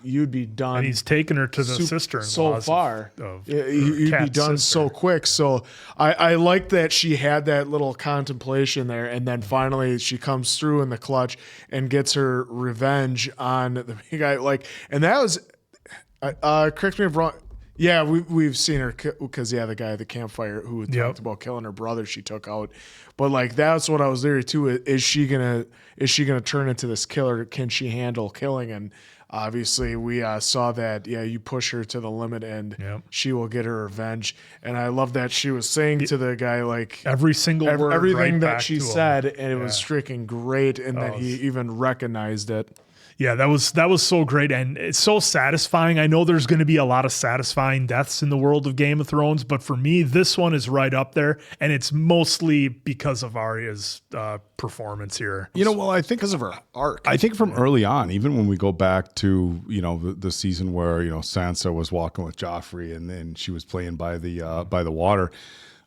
You'd be done. And he's taken her to the sister-in-laws so far. You'd be Kat's done sister. so quick. So I like that she had that little contemplation there, and then finally she comes through in the clutch and gets her revenge on the big guy. Like, and that was, correct me if I'm wrong. Yeah, we've seen her because the guy at the campfire who talked about killing her brother, she took out. But like that's what I was there too. Is she gonna turn into this killer? Can she handle killing? And obviously we saw that. Yeah, you push her to the limit, and she will get her revenge. And I love that she was saying to the guy like every single word, everything right that back she to him. said, and it was freaking great. And that he even recognized it. Yeah, that was so great, and it's so satisfying. I know there's going to be a lot of satisfying deaths in the world of Game of Thrones, but for me, this one is right up there, and it's mostly because of Arya's performance here. Well, I think because of her arc. I think from early on, even when we go back to the season where Sansa was walking with Joffrey and then she was playing by the water.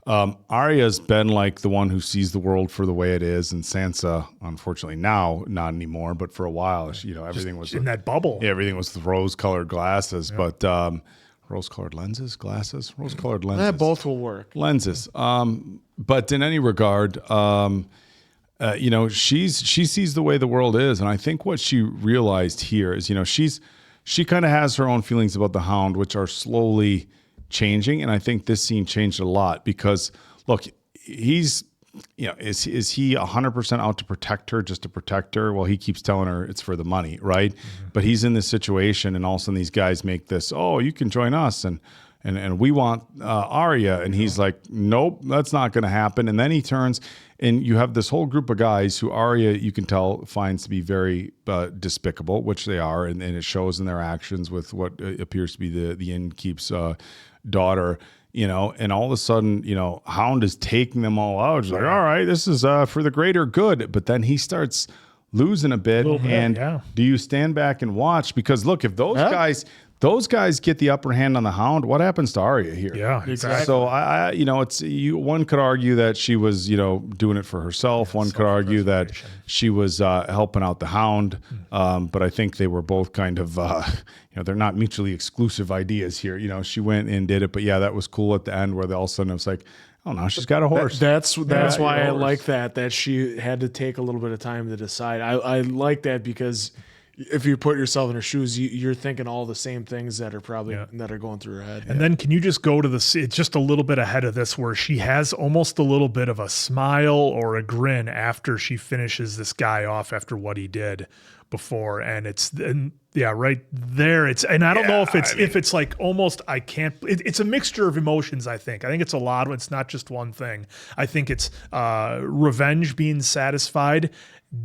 Arya's been like the one who sees the world for the way it is, and Sansa, unfortunately now, not anymore, but for a while, everything was in that bubble. Yeah, everything was the rose-colored glasses. Yeah. But rose-colored lenses, glasses, rose-colored lenses. Both will work. Lenses. But in any regard, you know, she sees the way the world is, and I think what she realized here is, you know, she kind of has her own feelings about the Hound, which are slowly changing, and I think this scene changed a lot because, look, he's, you know, is he 100% out to protect her, just to protect her? Well, he keeps telling her it's for the money, right? But he's in this situation, and all of a sudden these guys make this, oh, you can join us, and we want Arya, and he's like, nope, that's not going to happen. And then he turns, and you have this whole group of guys who Arya, you can tell, finds to be very despicable, which they are, and it shows in their actions with what appears to be the innkeep's daughter. You know, and all of a sudden, you know, Hound is taking them all out. He's like, all right, this is for the greater good. But then he starts losing a bit. Do you stand back and watch? Because look, if those guys get the upper hand on the Hound, what happens to Arya here? Yeah, exactly. So I you know, one could argue that she was, you know, doing it for herself. One could argue that she was helping out the Hound. But I think they were both kind of, you know, they're not mutually exclusive ideas here. You know, she went and did it, but yeah, that was cool at the end where all of a sudden it was like, oh, now she's got a horse. That's why I like that she had to take a little bit of time to decide. I like that because if you put yourself in her shoes, you're thinking all the same things that are probably that are going through her head. And then can you just go to it's just a little bit ahead of this where she has almost a little bit of a smile or a grin after she finishes this guy off after what he did before, and right there and I don't know if it's like almost it's a mixture of emotions. I think it's a lot of, it's not just one thing. I think it's revenge, being satisfied.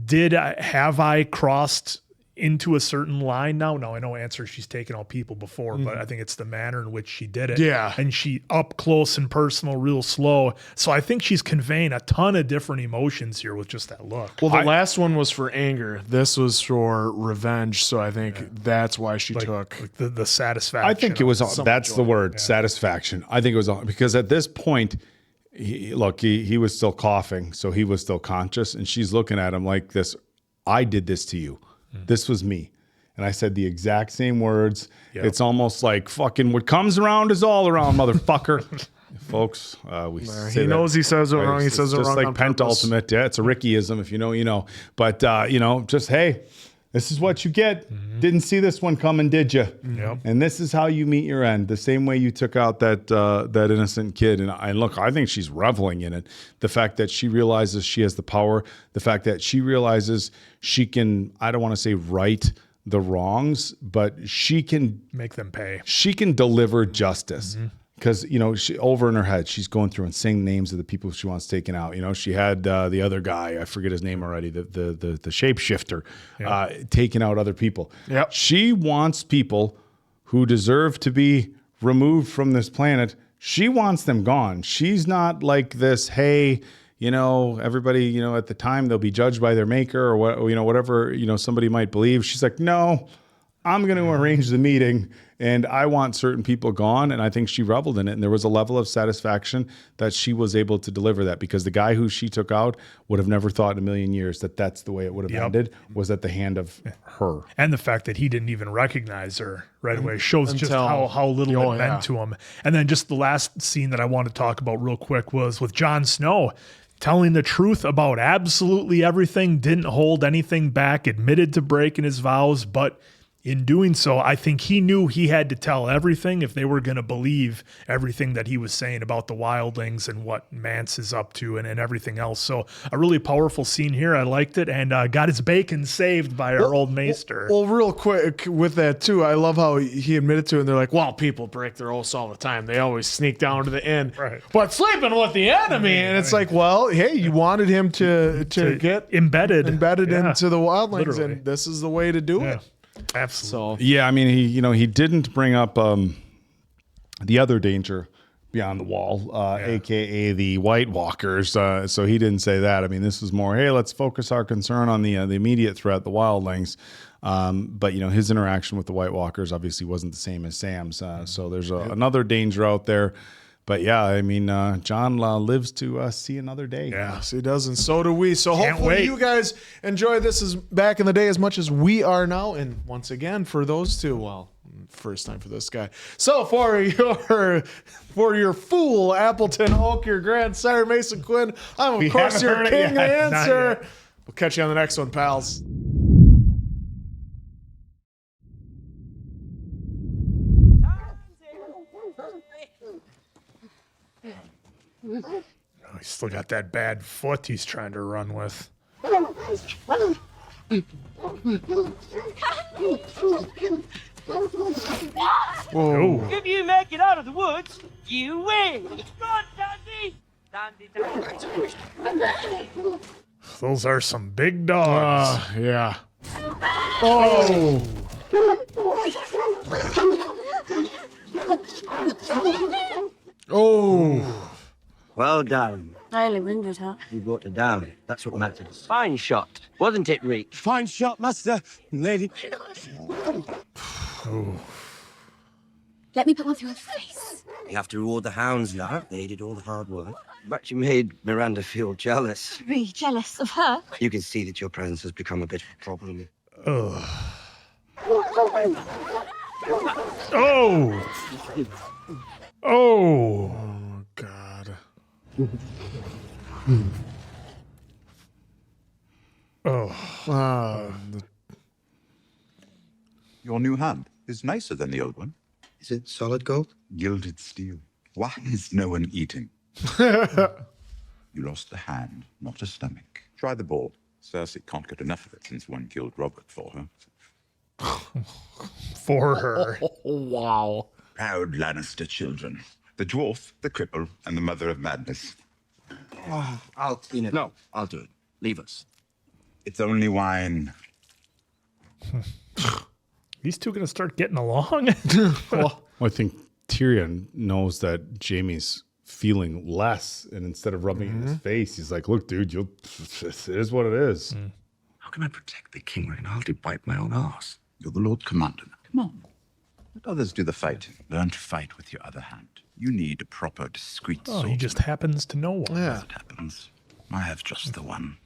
Have I crossed into a certain line now? No, I know answer she's taken all people before, but I think it's the manner in which she did it. Yeah. And she up close and personal, real slow. So I think she's conveying a ton of different emotions here with just that look. Well, the last one was for anger. This was for revenge. So I think that's why she took the satisfaction. I think it was, that's the word, satisfaction. I think it was because at this point, he was still coughing. So he was still conscious. And she's looking at him like this, I did this to you. This was me. And I said the exact same words. Yep. It's almost like fucking what comes around is all around, motherfucker. Folks, he knows he says it wrong. He says it wrong. Just like Pentultimate. Yeah, it's a Rickyism. If you know, you know. But, you know, just, hey, this is what you get. Didn't see this one coming, did you? Yep. And this is how you meet your end. The same way you took out that innocent kid. And look, I think she's reveling in it. The fact that she realizes she has the power. The fact that she realizes she can, I don't want to say right the wrongs, but she can make them pay. She can deliver justice. Because, you know, she over in her head, she's going through and saying names of the people she wants taken out. You know, she had the other guy, I forget his name already, the shapeshifter, taking out other people. Yep. She wants people who deserve to be removed from this planet. She wants them gone. She's not like this, hey, you know, everybody, you know, at the time they'll be judged by their maker or what, you know, whatever, you know, somebody might believe. She's like, no, I'm going to arrange the meeting and I want certain people gone. And I think she reveled in it. And there was a level of satisfaction that she was able to deliver that, because the guy who she took out would have never thought in a million years that that's the way it would have ended, was at the hand of her. And the fact that he didn't even recognize her right away shows just how little it meant to him. And then just the last scene that I want to talk about real quick was with Jon Snow. Telling the truth about absolutely everything, didn't hold anything back, admitted to breaking his vows, but in doing so, I think he knew he had to tell everything if they were going to believe everything that he was saying about the wildlings and what Mance is up to and everything else. So a really powerful scene here. I liked it, and got his bacon saved by our old maester. Well, real quick with that too, I love how he admitted to it, and they're like, well, people break their oaths all the time. They always sneak down to the end. Right. But sleeping with the enemy. And it's like, well, hey, you wanted him to get embedded into the wildlings, literally. and this is the way to do it. Absolutely. Yeah, I mean, he didn't bring up the other danger beyond the wall, aka the White Walkers. So he didn't say that. I mean, this is more, hey, let's focus our concern on the immediate threat, the wildlings. But you know, his interaction with the White Walkers obviously wasn't the same as Sam's. So there's another danger out there. But yeah, I mean, John lives to see another day. Yes, he does, and so do we. So Can't hopefully wait. you guys enjoy this as back in the day as much as we are now. And once again, for those two, well, first time for this guy. So for your fool, Appleton Oak, your grandsire, Mason Quinn, I'm of course your king answer. We'll catch you on the next one, pals. Oh, he's still got that bad foot he's trying to run with. Whoa. If you make it out of the woods, you win. Run, Dandy! Dandy. Those are some big dogs. Yeah. Oh! Oh! Well done. I only wounded her. You brought her down. That's what matters. Fine shot. Wasn't it, Reek? Fine shot, master. Lady. Let me put one through her face. You have to reward the hounds, love. They did all the hard work. But you made Miranda feel jealous. Really jealous of her. You can see that your presence has become a bit of a problem. Oh! Oh! Oh, God. Oh. Your new hand is nicer than the old one. Is it solid gold? Gilded steel. Why is no one eating? You lost a hand, not a stomach. Try the ball. Cersei can't get enough of it since one killed Robert for her. For her. Wow. Proud Lannister children. The dwarf, the cripple, and the mother of madness. Oh, I'll clean it. No, I'll do it. Leave us. It's only wine. These two gonna start getting along? Well, I think Tyrion knows that Jaime's feeling less, and instead of rubbing it in his face, he's like, "Look, dude, it is what it is." How can I protect the king when I'll bite my own ass? You're the Lord Commander. Come on. Let others do the fighting. Learn to fight with your other hand. You need a proper, discreet Oh, sword. he just happens to know one. Yeah. It happens. I have just the one.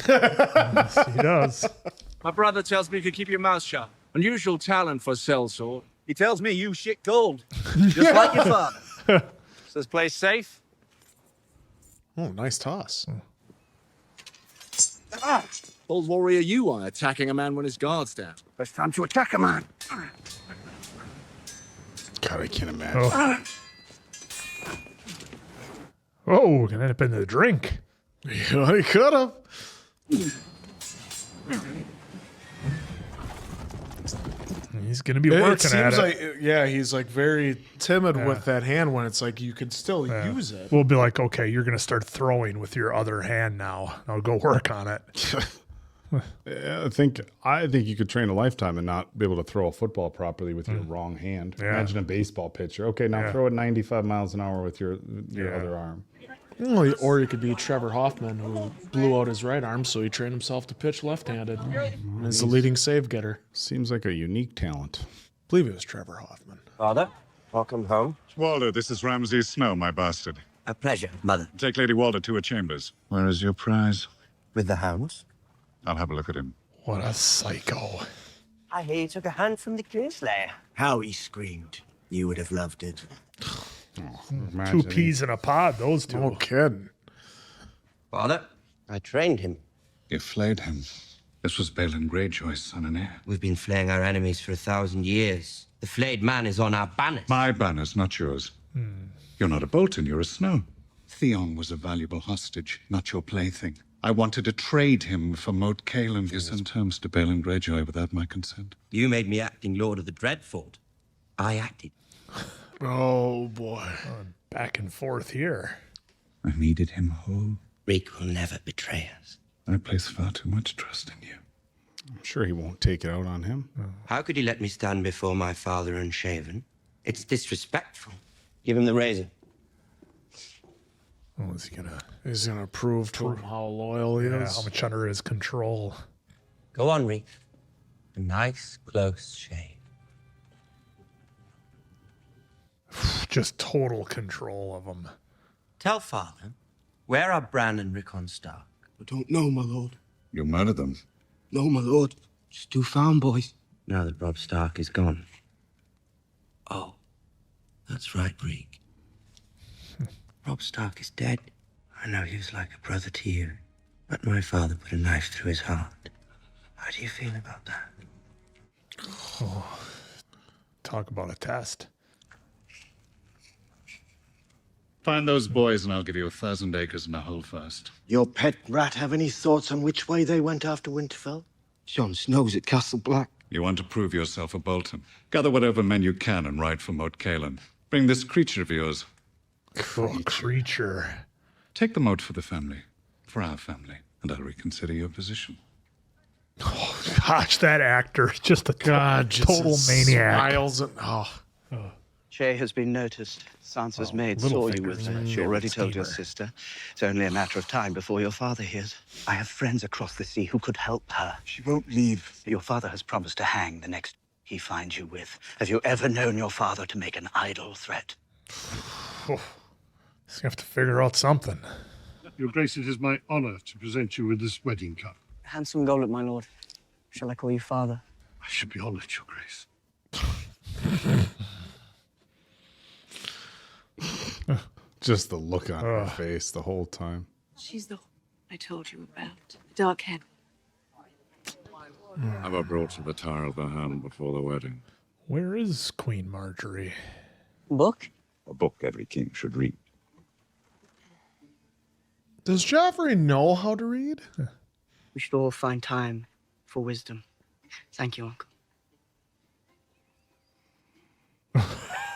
Yes, he does. My brother tells me you can keep your mouth shut. Unusual talent for sellsword. He tells me you shit gold. Just like your father. Is this place safe? Oh, nice toss. Old warrior you are, attacking a man when his guard's down. It's time to attack a man. God, I can't imagine. Oh, can end up in the drink. Yeah, he could have. He's gonna be working It seems at like, it. yeah, he's like very timid with that hand when it's like you could still use it. We'll be like, okay, you're gonna start throwing with your other hand now. Now go work on it. Yeah, I think you could train a lifetime and not be able to throw a football properly with your wrong hand. Yeah. Imagine a baseball pitcher. Okay, now throw it 95 miles an hour with your other arm. Well, or you could be Trevor Hoffman, who blew out his right arm, so he trained himself to pitch left-handed. And is the leading save getter. Seems like a unique talent. I believe it was Trevor Hoffman. Father, welcome home. Walder, this is Ramsay Snow, my bastard. A pleasure, Mother. Take Lady Walder to her chambers. Where is your prize? With the hounds? I'll have a look at him. What a psycho. I hear you took a hand from the Kingslayer. How he screamed. You would have loved it. Two peas in a pod, those two. No kidding. Father, I trained him. You flayed him. This was Balin Greyjoy's son and heir. We've been flaying our enemies for 1,000 years. The flayed man is on our banners. My banners, not yours. You're not a Bolton, you're a Snow. Theon was a valuable hostage, not your plaything. I wanted to trade him for Moat Caelan. You sent terms to Balin Greyjoy without my consent. You made me acting Lord of the Dreadfort. I acted. Oh, boy. Back and forth here. I needed him whole. Reek will never betray us. I place far too much trust in you. I'm sure he won't take it out on him. How could he let me stand before my father unshaven? It's disrespectful. Give him the razor. Oh, is he gonna? He's going to prove to him how loyal he is. How much under his control. Go on, Reek. A nice, close shave. Just total control of him. Tell father, where are Bran and Rickon Stark? I don't know, my lord. You murdered them. No, my lord. Just two found boys. now that Robb Stark is gone. Oh, that's right, Reek. Robb Stark is dead. I know he was like a brother to you, but my father put a knife through his heart. How do you feel about that? Oh, talk about a test. Find those boys and I'll give you 1,000 acres and a hole first. Your pet rat have any thoughts on which way they went after Winterfell? Jon Snow's at Castle Black. You want to prove yourself a Bolton. Gather whatever men you can and ride for Moat Caelan. Bring this creature of yours. Creature. Take the moat for the family. For our family. And I'll reconsider your position. Oh, gosh, that actor is just a total maniac. Smiles and, Shay has been noticed. Sansa's maid saw you with her. She already told your sister. It's only a matter of time before your father hears. I have friends across the sea who could help her. She won't leave. Your father has promised to hang the next he finds you with. Have you ever known your father to make an idle threat? He's going to have to figure out something. Your Grace, it is my honor to present you with this wedding cup. Handsome goblet, my lord. Shall I call you father? I should be honored, Your Grace. Just the look on her face the whole time. She's the I told you about. The dark hen. Have I brought to the Tower of the Hound before the wedding? Where is Queen Marjorie? Book? A book every king should read. Does Joffrey know how to read? We should all find time for wisdom. Thank you, Uncle.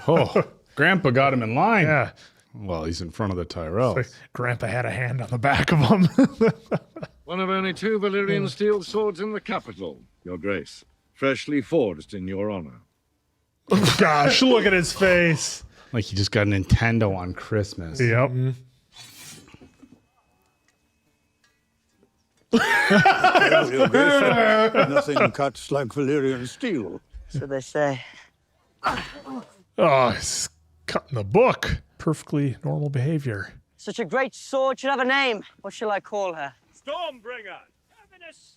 Oh, Grandpa got him in line. Yeah. Well, he's in front of the Tyrells. Like Grandpa had a hand on the back of him. One of only 2 Valyrian steel swords in the capital, Your Grace. Freshly forged in your honor. Oh, gosh, look at his face. Like he just got a Nintendo on Christmas. Yep. Your Grace, nothing cuts like Valyrian steel. So they say. Oh, he's cutting the book. Perfectly normal behavior. Such a great sword should have a name. What shall I call her? Stormbringer.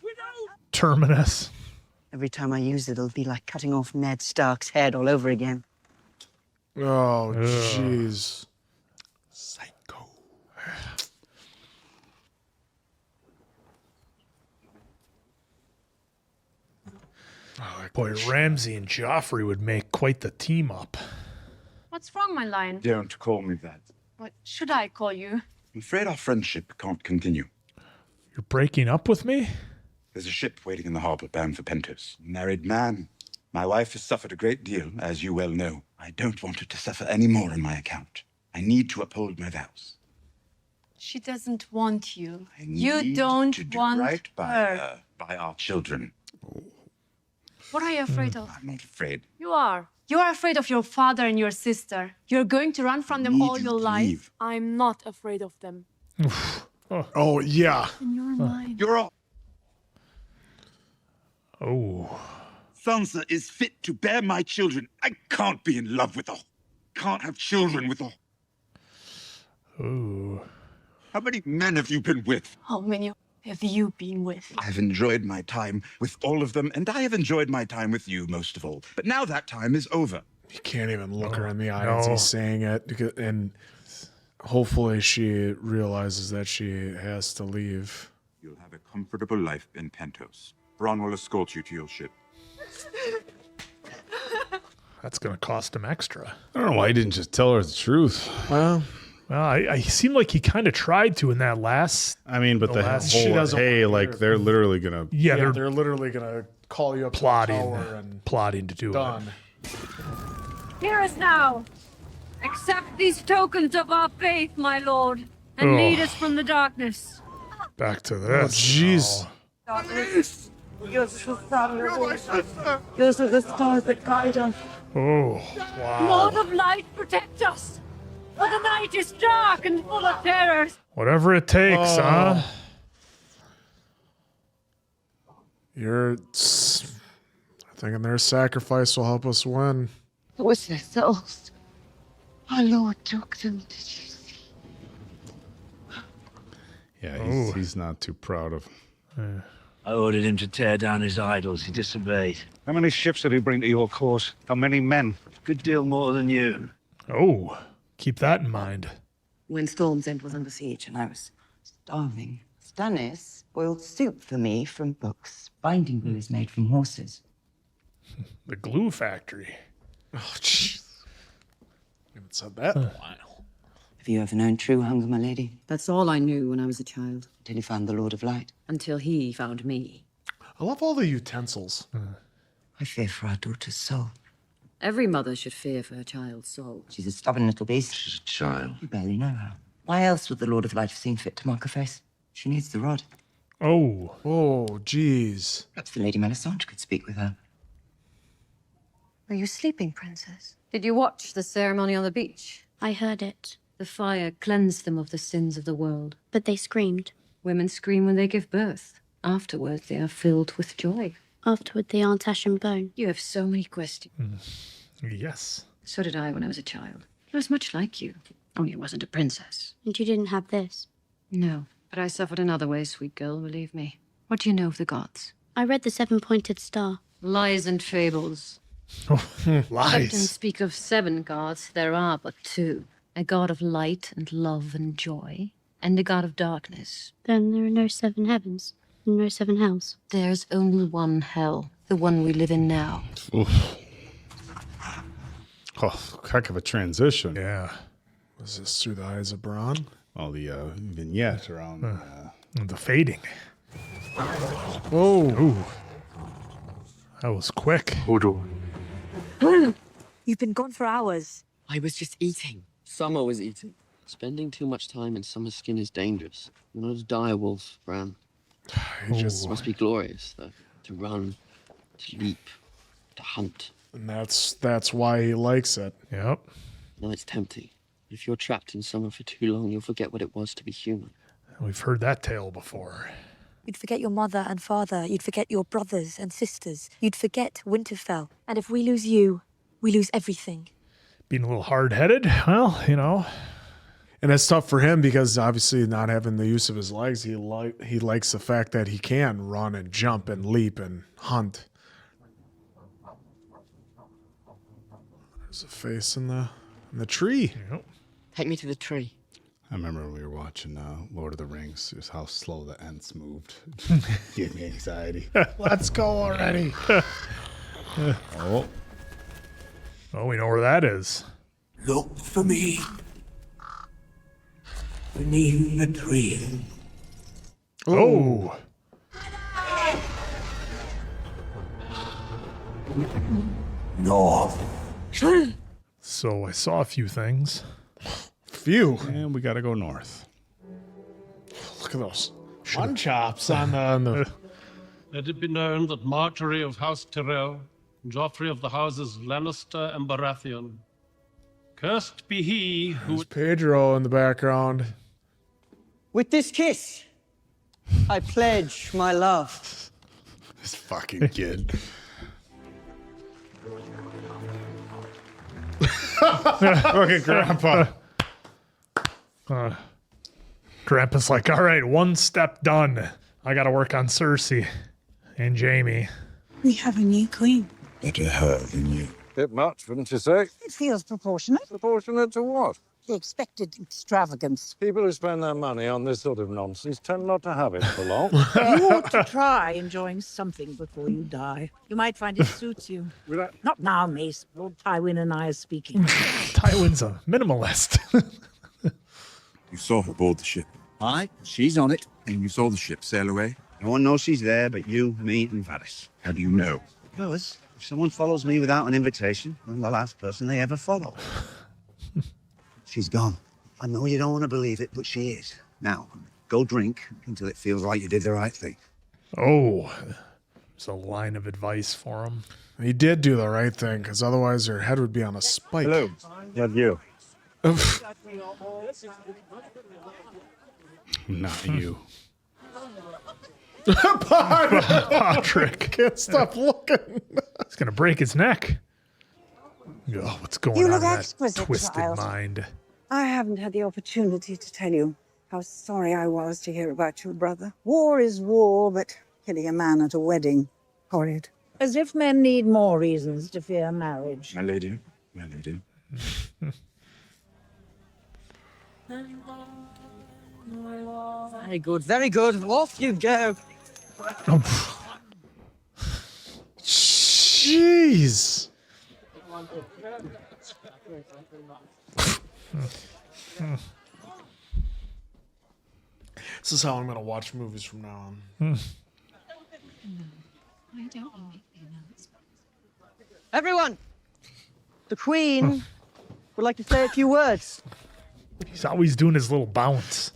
Without. Terminus. Every time I use it, it'll be like cutting off Ned Stark's head all over again. Oh, jeez. Psycho. Boy, Ramsay and Joffrey would make quite the team up. What's wrong, my lion? Don't call me that. What should I call you? I'm afraid our friendship can't continue. You're breaking up with me? There's a ship waiting in the harbor bound for Pentos. Married man. My wife has suffered a great deal, as you well know. I don't want her to suffer any more on my account. I need to uphold my vows. She doesn't want you. Need You don't to do want right by her. by our children. What are you afraid of? I'm not afraid. You are. You are afraid of your father and your sister. You're going to run from them all your life. leave. I'm not afraid of them. Oh, yeah. And you're mine. You're all. Oh. Sansa is fit to bear my children. I can't be in love with her. Can't have children with her. Oh. How many men have you been with? How many have you been with? I've enjoyed my time with all of them, and I have enjoyed my time with you most of all. But now that time is over. You can't even look her in the eye as he's saying it. And hopefully she realizes that she has to leave. You'll have a comfortable life in Pentos. Bronn will escort you to your ship. That's going to cost him extra. I don't know why he didn't just tell her the truth. Well, I seemed like he kind of tried to in that last. I mean, but the last- whole, She doesn't hey, want to like hear it. they're literally gonna. Yeah, they're literally gonna call you up plotting, to the tower and plotting to do done. Hear us now. Accept these tokens of our faith, my lord, and lead us from the darkness. it. Back to Oh, this. jeez. Darkness. Yours is the sun. Yours are the stars that guide us. Oh, wow. Lord of light, protect us. For the night is dark and full of terrors. Whatever it takes, huh? You're thinking their sacrifice will help us win. It was their souls. Our Lord took them, did you see? Yeah, he's not too proud of. I ordered him to tear down his idols. He disobeyed. How many ships did he bring to your cause? How many men? Good deal more than you. Oh, keep that in mind. When Storm's End was under siege and I was starving, Stannis boiled soup for me from books. Binding glue is made from horses. The glue factory. Oh, jeez. I haven't said that in a while. Have you ever known true hunger, my lady? That's all I knew when I was a child. Until you found the Lord of Light. Until he found me. I love all the utensils. I fear for our daughter's soul. Every mother should fear for her child's soul. She's a stubborn little beast. She's a child. You barely know her. Why else would the Lord of Light have seen fit to mark her face? She needs the rod. Oh. Oh, jeez. Perhaps the Lady Melisandre could speak with her. Are you sleeping, Princess? Did you watch the ceremony on the beach? I heard it. The fire cleansed them of the sins of the world. But they screamed. Women scream when they give birth. Afterwards, they are filled with joy. Afterward, they aren't ash and bone. You have so many questions. Yes. So did I when I was a child. I was much like you, only I wasn't a princess. And you didn't have this? No, but I suffered in other ways, sweet girl, believe me. What do you know of the gods? I read the seven-pointed star. Lies and fables. Lies. Captains speak of 7 gods. There are but 2. A god of light and love and joy, and a god of darkness. Then there are no 7 heavens, and no 7 hells. There's only one hell, the one we live in now. Oof. Oh, heck of a transition. Yeah. Was this through the eyes of Bronn? All the vignettes around the fading. Whoa. Ooh. That was quick. You've been gone for hours. I was just eating. Summer was eating. Spending too much time in summer's skin is dangerous. You're not a dire wolf, Bran. It must be glorious, though. To run, to leap, to hunt. And that's why he likes it. Yep. No, it's tempting. If you're trapped in summer for too long, you'll forget what it was to be human. We've heard that tale before. You'd forget your mother and father. You'd forget your brothers and sisters. You'd forget Winterfell. And if we lose you, we lose everything. Being a little hard-headed, well, you know. And it's tough for him because obviously not having the use of his legs, he likes the fact that he can run and jump and leap and hunt. There's a face in the tree. Yep. Take me to the tree. I remember when we were watching Lord of the Rings, just how slow the Ents moved. Gave me anxiety. Let's go already. Oh. Oh, we know where that is. Look for me. Beneath the tree. Oh. North. So I saw a few things. Few. And we got to go north. Look at those one chops on the... Let it be known that Marjorie of House Tyrell, Joffrey of the houses Lannister and Baratheon, cursed be he who... There's Pedro in the background. With this kiss, I pledge my love. This fucking kid. Look at Grandpa. Grandpa's like, all right, one step done. I got to work on Cersei and Jaime. We have a new queen. Better her than you. Bit much, wouldn't you say? It feels proportionate. Proportionate to what? The expected extravagance. People who spend their money on this sort of nonsense tend not to have it for long. You ought to try enjoying something before you die. You might find it suits you. Not now, Mace. Lord Tywin and I are speaking. Tywin's a minimalist. You saw her board the ship. Aye, she's on it. And you saw the ship sail away? No one knows she's there but you, me, and Varys. How do you know? Because if someone follows me without an invitation, I'm the last person they ever follow. She's gone. I know you don't want to believe it, but she is. Now, go drink until it feels like you did the right thing. Oh, there's a line of advice for him. He did do the right thing, because otherwise her head would be on a spike. Hello. Not you. Not you. Patrick. Can't stop looking. He's going to break his neck. Oh, what's going You on in look that exquisite, twisted child. mind? I haven't had the opportunity to tell you how sorry I was to hear about your brother. War is war, but Killing a man at a wedding. Horrid. As if men need more reasons to fear marriage. My lady, my lady. Very good, very good. Off you go. Jeez. This is how I'm gonna watch movies from now on. Everyone, the Queen would like to say a few words. He's always doing his little bounce.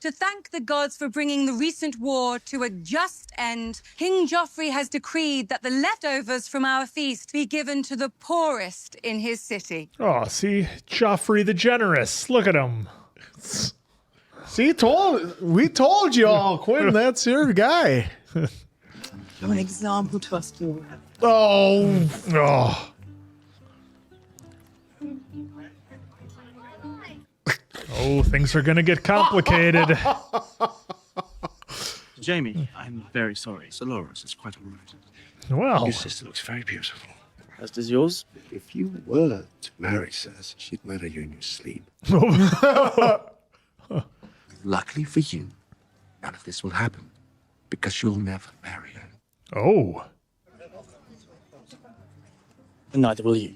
To thank the gods for bringing the recent war to a just end, King Joffrey has decreed that the leftovers from our feast be given to the poorest in his city. Oh, see? Joffrey the Generous. Look at him. See, we told you all, Quinn, that's your guy. You're an example to us all. Oh. Oh, things are gonna get complicated. Jamie, I'm very sorry. Sir Lawrence, it's quite all right. Well. Your sister looks very beautiful. As does yours. If you were to marry Cersei, she'd murder you in your sleep. Luckily for you, none of this will happen, because you'll never marry her. Oh. And neither will you.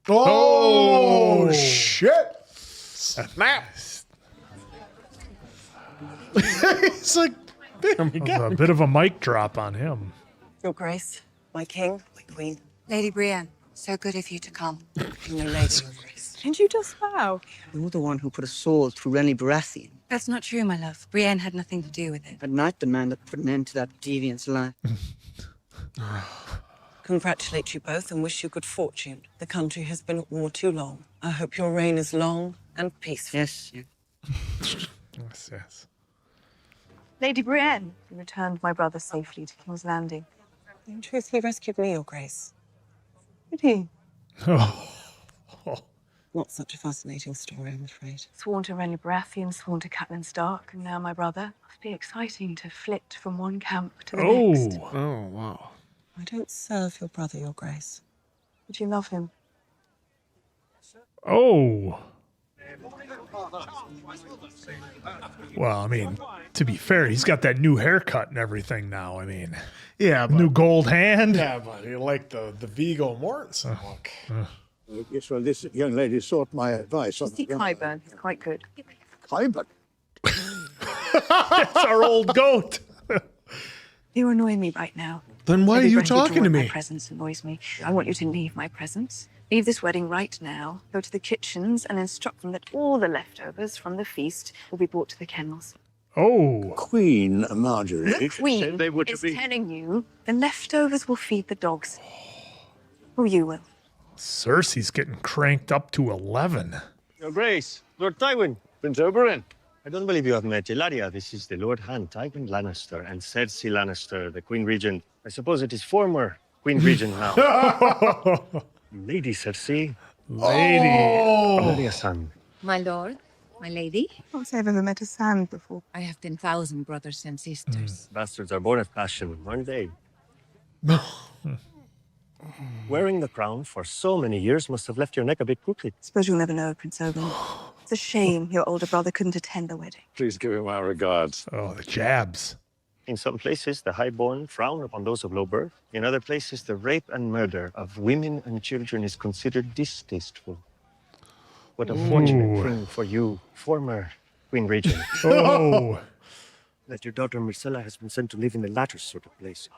Oh, shit. Snap. He's like, damn, you got a bit of a mic drop on him. Your Grace, my king, my queen. Lady Brienne, so good of you to come. No, lady, your Grace. Didn't you just bow? You're the one who put a sword through Renly Baratheon. That's not true, my love. Brienne had nothing to do with it. At night, the man that put an end to that deviant's life. Congratulate you both and wish you good fortune. The country has been at war too long. I hope your reign is long and peaceful. Yes. Yes, yes. Lady Brienne, you returned my brother safely to King's Landing. In truth, he rescued me, your Grace. Did he? Oh. Not such a fascinating story, I'm afraid. Sworn to Renly Baratheon, sworn to Catelyn Stark, and now my brother. Must be exciting to flit from one camp to the next. Oh, wow. I don't serve your brother, your Grace. But you love him. Oh. Well, I mean, to be fair, he's got that new haircut and everything now. I mean, yeah, new gold hand. Yeah, but you like the Viggo Mortensen look. Yes, well, this young lady sought my advice. See Qyburn, he's quite good. Qyburn? It's our old goat. You annoy me right now. Then why are you Everybody talking to drawing me? My presence annoys me. I want you to leave my presence. Leave this wedding right now. Go to the kitchens and instruct them that all the leftovers from the feast will be brought to the kennels. Oh. Queen Marjorie. The Queen is telling you the leftovers will feed the dogs. Or you will. Cersei's getting cranked up to 11. Your Grace, Lord Tywin, Prince Oberyn. I don't believe you have met Ilaria. This is the Lord Hand, Tywin Lannister, and Cersei Lannister, the Queen Regent. I suppose it is former Queen Regent now. Lady Cersei. Lady. Ilaria son. My lord, my lady. I can't say I've ever met a sand before. I have 10,000 brothers and sisters. Bastards are born of passion, aren't they? Wearing the crown for so many years must have left your neck a bit crooked. Suppose you'll never know, Prince Oberyn. It's a shame your older brother couldn't attend the wedding. Please give him our regards. Oh, the jabs. In some places, the highborn frown upon those of low birth. In other places, the rape and murder of women and children is considered distasteful. What a fortunate thing for you, former Queen Regent. Oh. That your daughter Myrcella has been sent to live in the latter sort of place.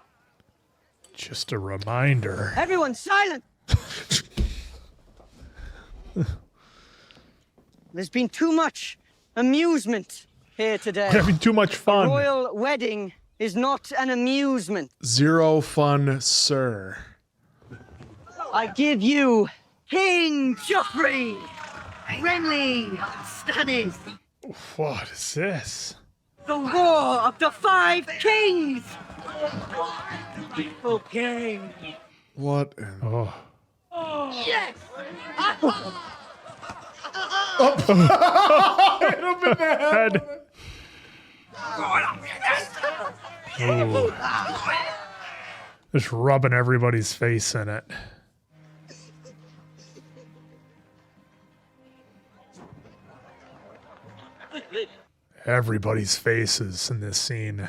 Just a reminder. Everyone, silent! There's been too much amusement here today. Having too much fun. A royal wedding is not an amusement. Zero fun, sir. I give you King Joffrey, Renly, Stannis, What is this? the War of the Five Kings. Okay. What? Oh. Yes. Hit him in the head. Ooh. Just rubbing everybody's face in it. Everybody's faces in this scene.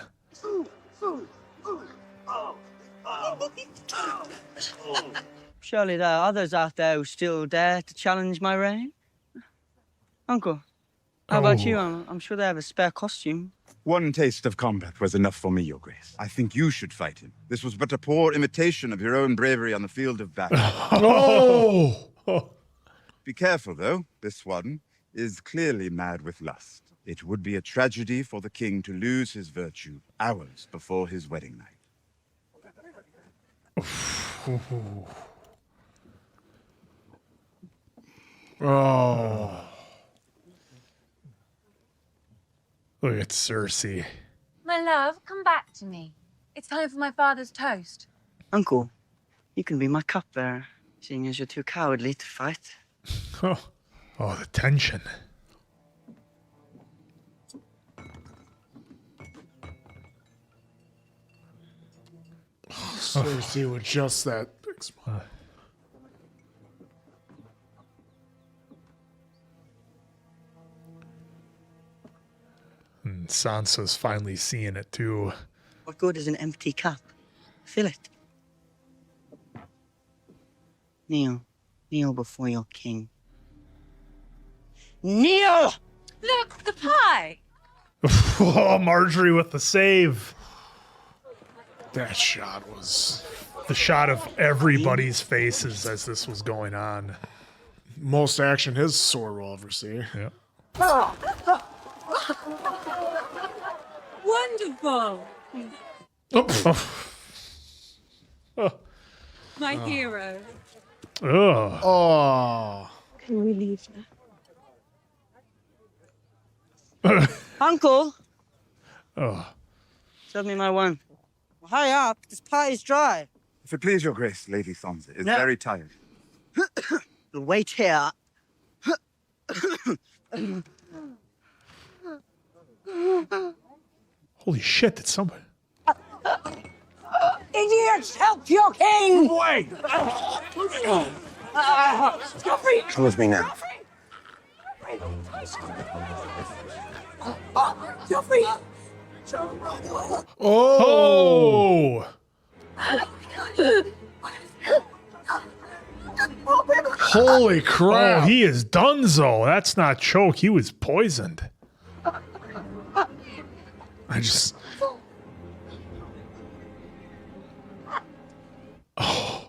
Surely there are others out there who still dare to challenge my reign. Uncle, how about you? I'm sure they have a spare costume. One taste of combat was enough for me, Your Grace. I think you should fight him. This was but a poor imitation of your own bravery on the field of battle. Oh! Be careful, though. This one is clearly mad with lust. It would be a tragedy for the king to lose his virtue hours before his wedding night. Oh. Look at Cersei. My love, come back to me. It's time for my father's toast. Uncle, you can be my cupbearer, seeing as you're too cowardly to fight. Oh, the tension. Cersei with just that big smile. And Sansa's finally seeing it too. What good is an empty cup? Fill it. Kneel. Kneel before your king. Kneel! Look, the pie! Oh, Marjorie with the save. That shot was... The shot of everybody's faces as this was going on. Most action his sword will ever see. Yep. Wonderful! My hero. Ugh. Oh. Can we leave now? Uncle! Oh. Serve me my wine. Well, hurry up, this pie is dry. If it please your grace, Lady Sansa is very tired. You'll wait here. Holy shit, did somebody... Idiots, help your king! Wait! Joffrey! Come with me now. Joffrey! Oh! Holy crap. Oh, he is donezo. That's not choke. He was poisoned. I just... Oh.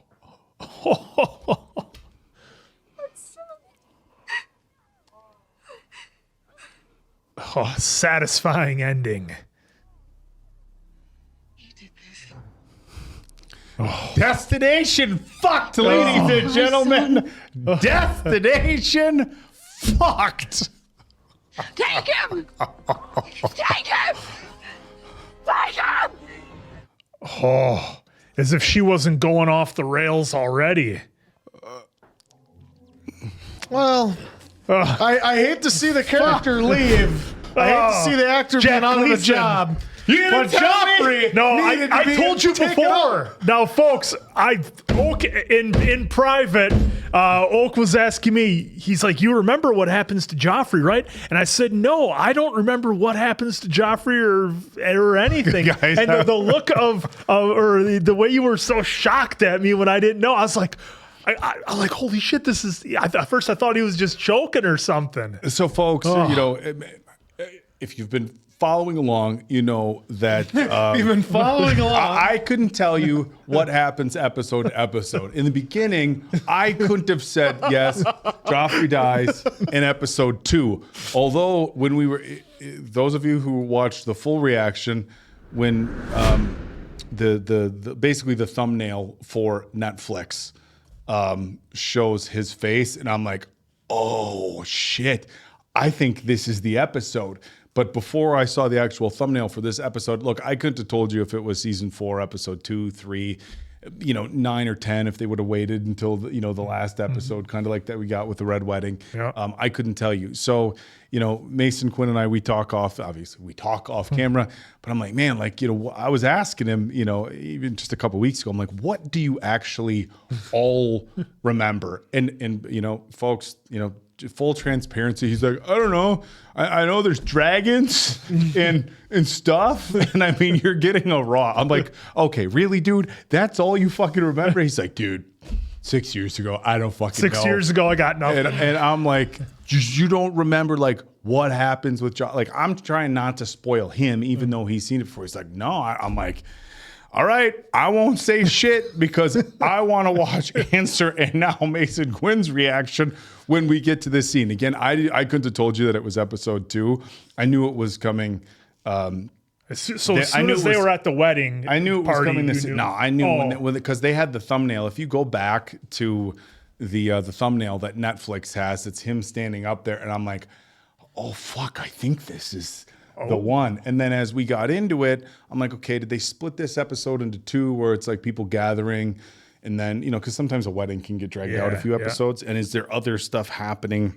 Oh, satisfying ending. Oh. Destination fucked, ladies and gentlemen. Destination fucked. Take him! Take him! Take him! Oh, as if she wasn't going off the rails already. Well, I hate to see the character leave. I hate to see the actor being out of the job. But Joffrey, no, I told you before. Now, folks, Oak in private, Oak was asking me. He's like, "You remember what happens to Joffrey, right?" And I said, "No, I don't remember what happens to Joffrey or anything." Guys, and the look or the way you were so shocked at me when I didn't know, I was like. I'm like, holy shit, this is... At first, I thought he was just choking or something. So, folks, you know, if you've been following along, you know that... You've been following along. I couldn't tell you what happens episode to episode. In the beginning, I couldn't have said, yes, Joffrey dies in episode 2. Although, when we were... Those of you who watched the full reaction, when basically the thumbnail for Netflix... shows his face, and I'm like, oh shit, I think this is the episode. But before I saw the actual thumbnail for this episode, look, I couldn't have told you if it was season 4, episode 2, 3. 9 or 10 if they would have waited until the last episode, kind of like that we got with the Red Wedding. Yeah. I couldn't tell you. So, Mason, Quinn, and I, we talk off camera, but I'm like, man, like, I was asking him, even just a couple weeks ago, I'm like, what do you actually all remember? And folks, full transparency, he's like, I don't know. I know there's dragons and stuff. And I mean, you're getting a raw. I'm like, okay, really, dude? That's all you fucking remember? He's like, dude, 6 years ago, I don't fucking know. 6 years ago, I got nothing. And I'm like, you don't remember like what happens with John? Like, I'm trying not to spoil him, even though he's seen it before. He's like, no. I'm like, all right, I won't say shit because I want to watch Answer and now Mason Quinn's reaction when we get to this scene. Again, I couldn't have told you that it was episode 2. I knew it was coming. As soon as they were at the wedding, I knew it was coming. I knew because they had the thumbnail. If you go back to the thumbnail that Netflix has, it's him standing up there, and I'm like, oh fuck, I think this is the one. And then as we got into it, I'm like, okay, did they split this episode into 2 where it's like people gathering, and then because sometimes a wedding can get dragged out a few episodes, and is there other stuff happening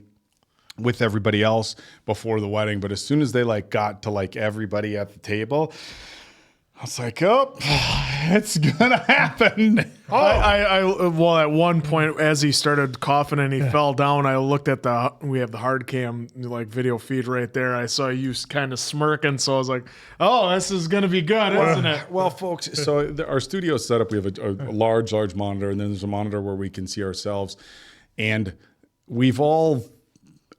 with everybody else before the wedding? But as soon as they like got to like everybody at the table, I was like, oh, it's gonna happen. Well, at one point, as he started coughing and he fell down, I looked at we have the hard cam like video feed right there. I saw you kind of smirking, so I was like, oh, this is gonna be good, isn't it? Well, folks, so our studio setup, we have a large monitor, and then there's a monitor where we can see ourselves, and we've all.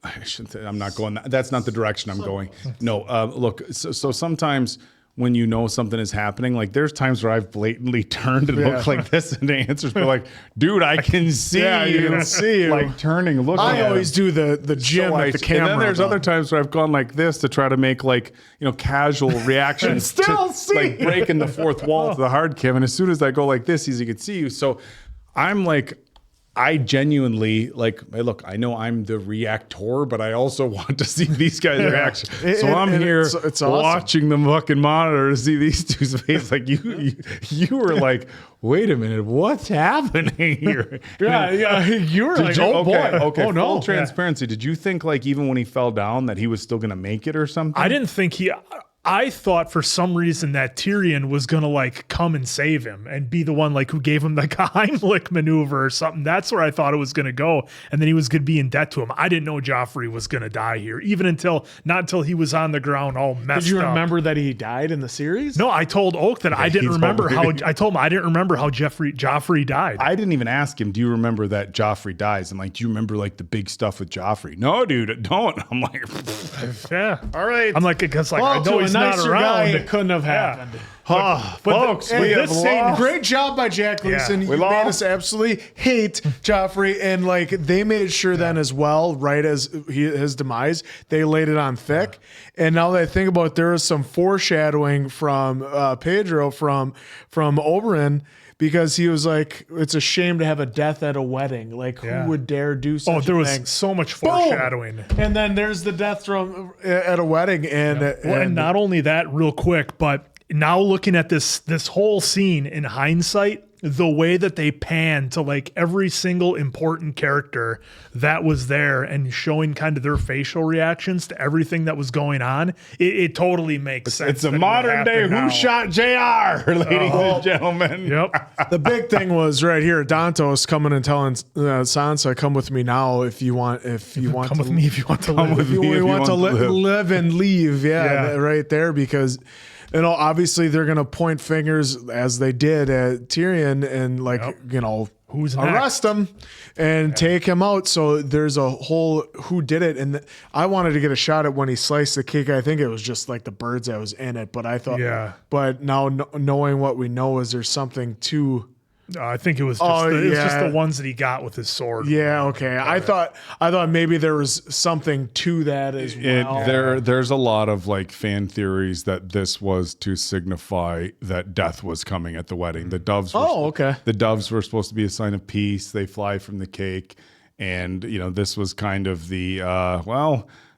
I shouldn't say, I'm not going. That's not the direction I'm going. No, look. So sometimes when something is happening, like there's times where I've blatantly turned and looked like this, and the answers be like, "Dude, I can see you." Can see you. Like turning, looking. I always do the gym at the camera. And then there's other times where I've gone like this to try to make like casual reactions to like breaking the fourth wall to the hard cam. And as soon as I go like this, he can see you. So I'm like. I genuinely like, hey, look, I know I'm the reactor, but I also want to see these guys' reaction. So I'm here it's watching the fucking monitor to see these two's face. Like you were like, wait a minute, what's happening here? You were like, oh boy. Okay, oh no. Full transparency. Did you think like even when he fell down that he was still going to make it or something? I didn't think I thought for some reason that Tyrion was gonna like come and save him and be the one like who gave him the Heimlich maneuver or something. That's where I thought it was gonna go, and then he was gonna be in debt to him. I didn't know Joffrey was gonna die here, even not until he was on the ground all messed up. Did you remember that he died in the series? No, I told Oak that I didn't remember how. I told him I didn't remember how Joffrey died. I didn't even ask him. Do you remember that Joffrey dies? I'm like, do you remember like the big stuff with Joffrey? No, dude, I don't. I'm like, yeah, all right. I'm like, because like I know he's not around. It couldn't have happened. But folks, we have lost. Great job by Jack Gleason. Yeah. You made us absolutely hate Joffrey, and like they made sure then as well, right as his demise, they laid it on thick. And now that I think about it, there is some foreshadowing from Pedro from Oberyn. Because he was like, it's a shame to have a death at a wedding. Like, who would dare do such a thing? Oh, there was so much foreshadowing. Boom! And then there's the death at a wedding. And not only that, real quick, but now looking at this whole scene in hindsight, the way that they pan to like every single important character that was there and showing kind of their facial reactions to everything that was going on, it totally makes sense. It's a modern day Who Shot JR, ladies and gentlemen. Yep. The big thing was right here, Dantos coming and telling Sansa, come with me now if you want come to with me if you want to live. If you want to live and leave. Yeah, right there, because obviously they're going to point fingers as they did at Tyrion and who's arrest him and take him out. So there's a whole who did it. And I wanted to get a shot at when he sliced the cake. I think it was just like the birds that was in it, but I thought, but now knowing what we know is there's something to. I think it was just the ones that he got with his sword. Yeah, okay. I thought maybe there was something to that as well. There's a lot of like fan theories that this was to signify that death was coming at the wedding. The doves the doves were supposed to be a sign of peace. They fly from the cake, and this was kind of the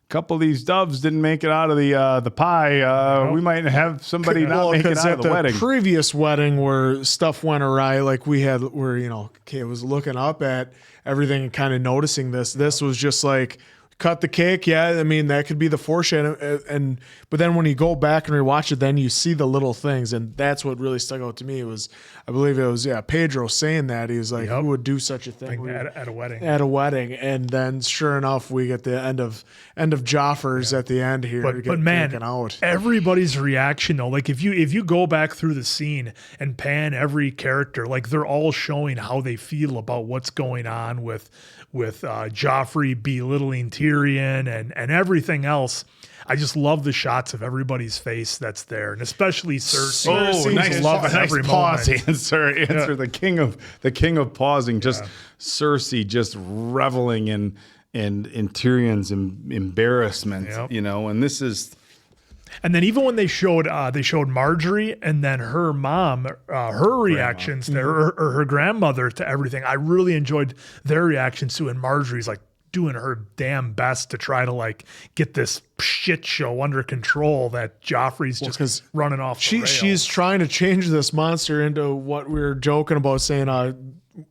couple of these doves didn't make it out of the pie. We might have somebody not make it out of the wedding. Previous wedding where stuff went awry, like we had, where Kate was looking up at everything and kind of noticing this. This was just like, cut the cake. Yeah, I mean, that could be the foreshadowing. But then when you go back and rewatch it, then you see the little things. And that's what really stuck out to me. I believe it was Pedro saying that. He was like, who would do such a thing? Like at a wedding. At a wedding. And then sure enough, we get the end of Joffre's at the end here. But man, out. Everybody's reaction though, like if you go back through the scene and pan every character, like they're all showing how they feel about what's going on with Joffrey belittling Tyrion and everything else. I just love the shots of everybody's face that's there, and especially Cersei. Oh, nice pause moment. Answer the king of pausing. Just Cersei just reveling in Tyrion's embarrassment, and this is. And then even when they showed Marjorie and then her mom, her reactions to her grandmother to everything, I really enjoyed their reactions too. And Marjorie's like doing her damn best to try to like get this shit show under control that Joffrey's just running off. She's trying to change this monster into what we were joking about, saying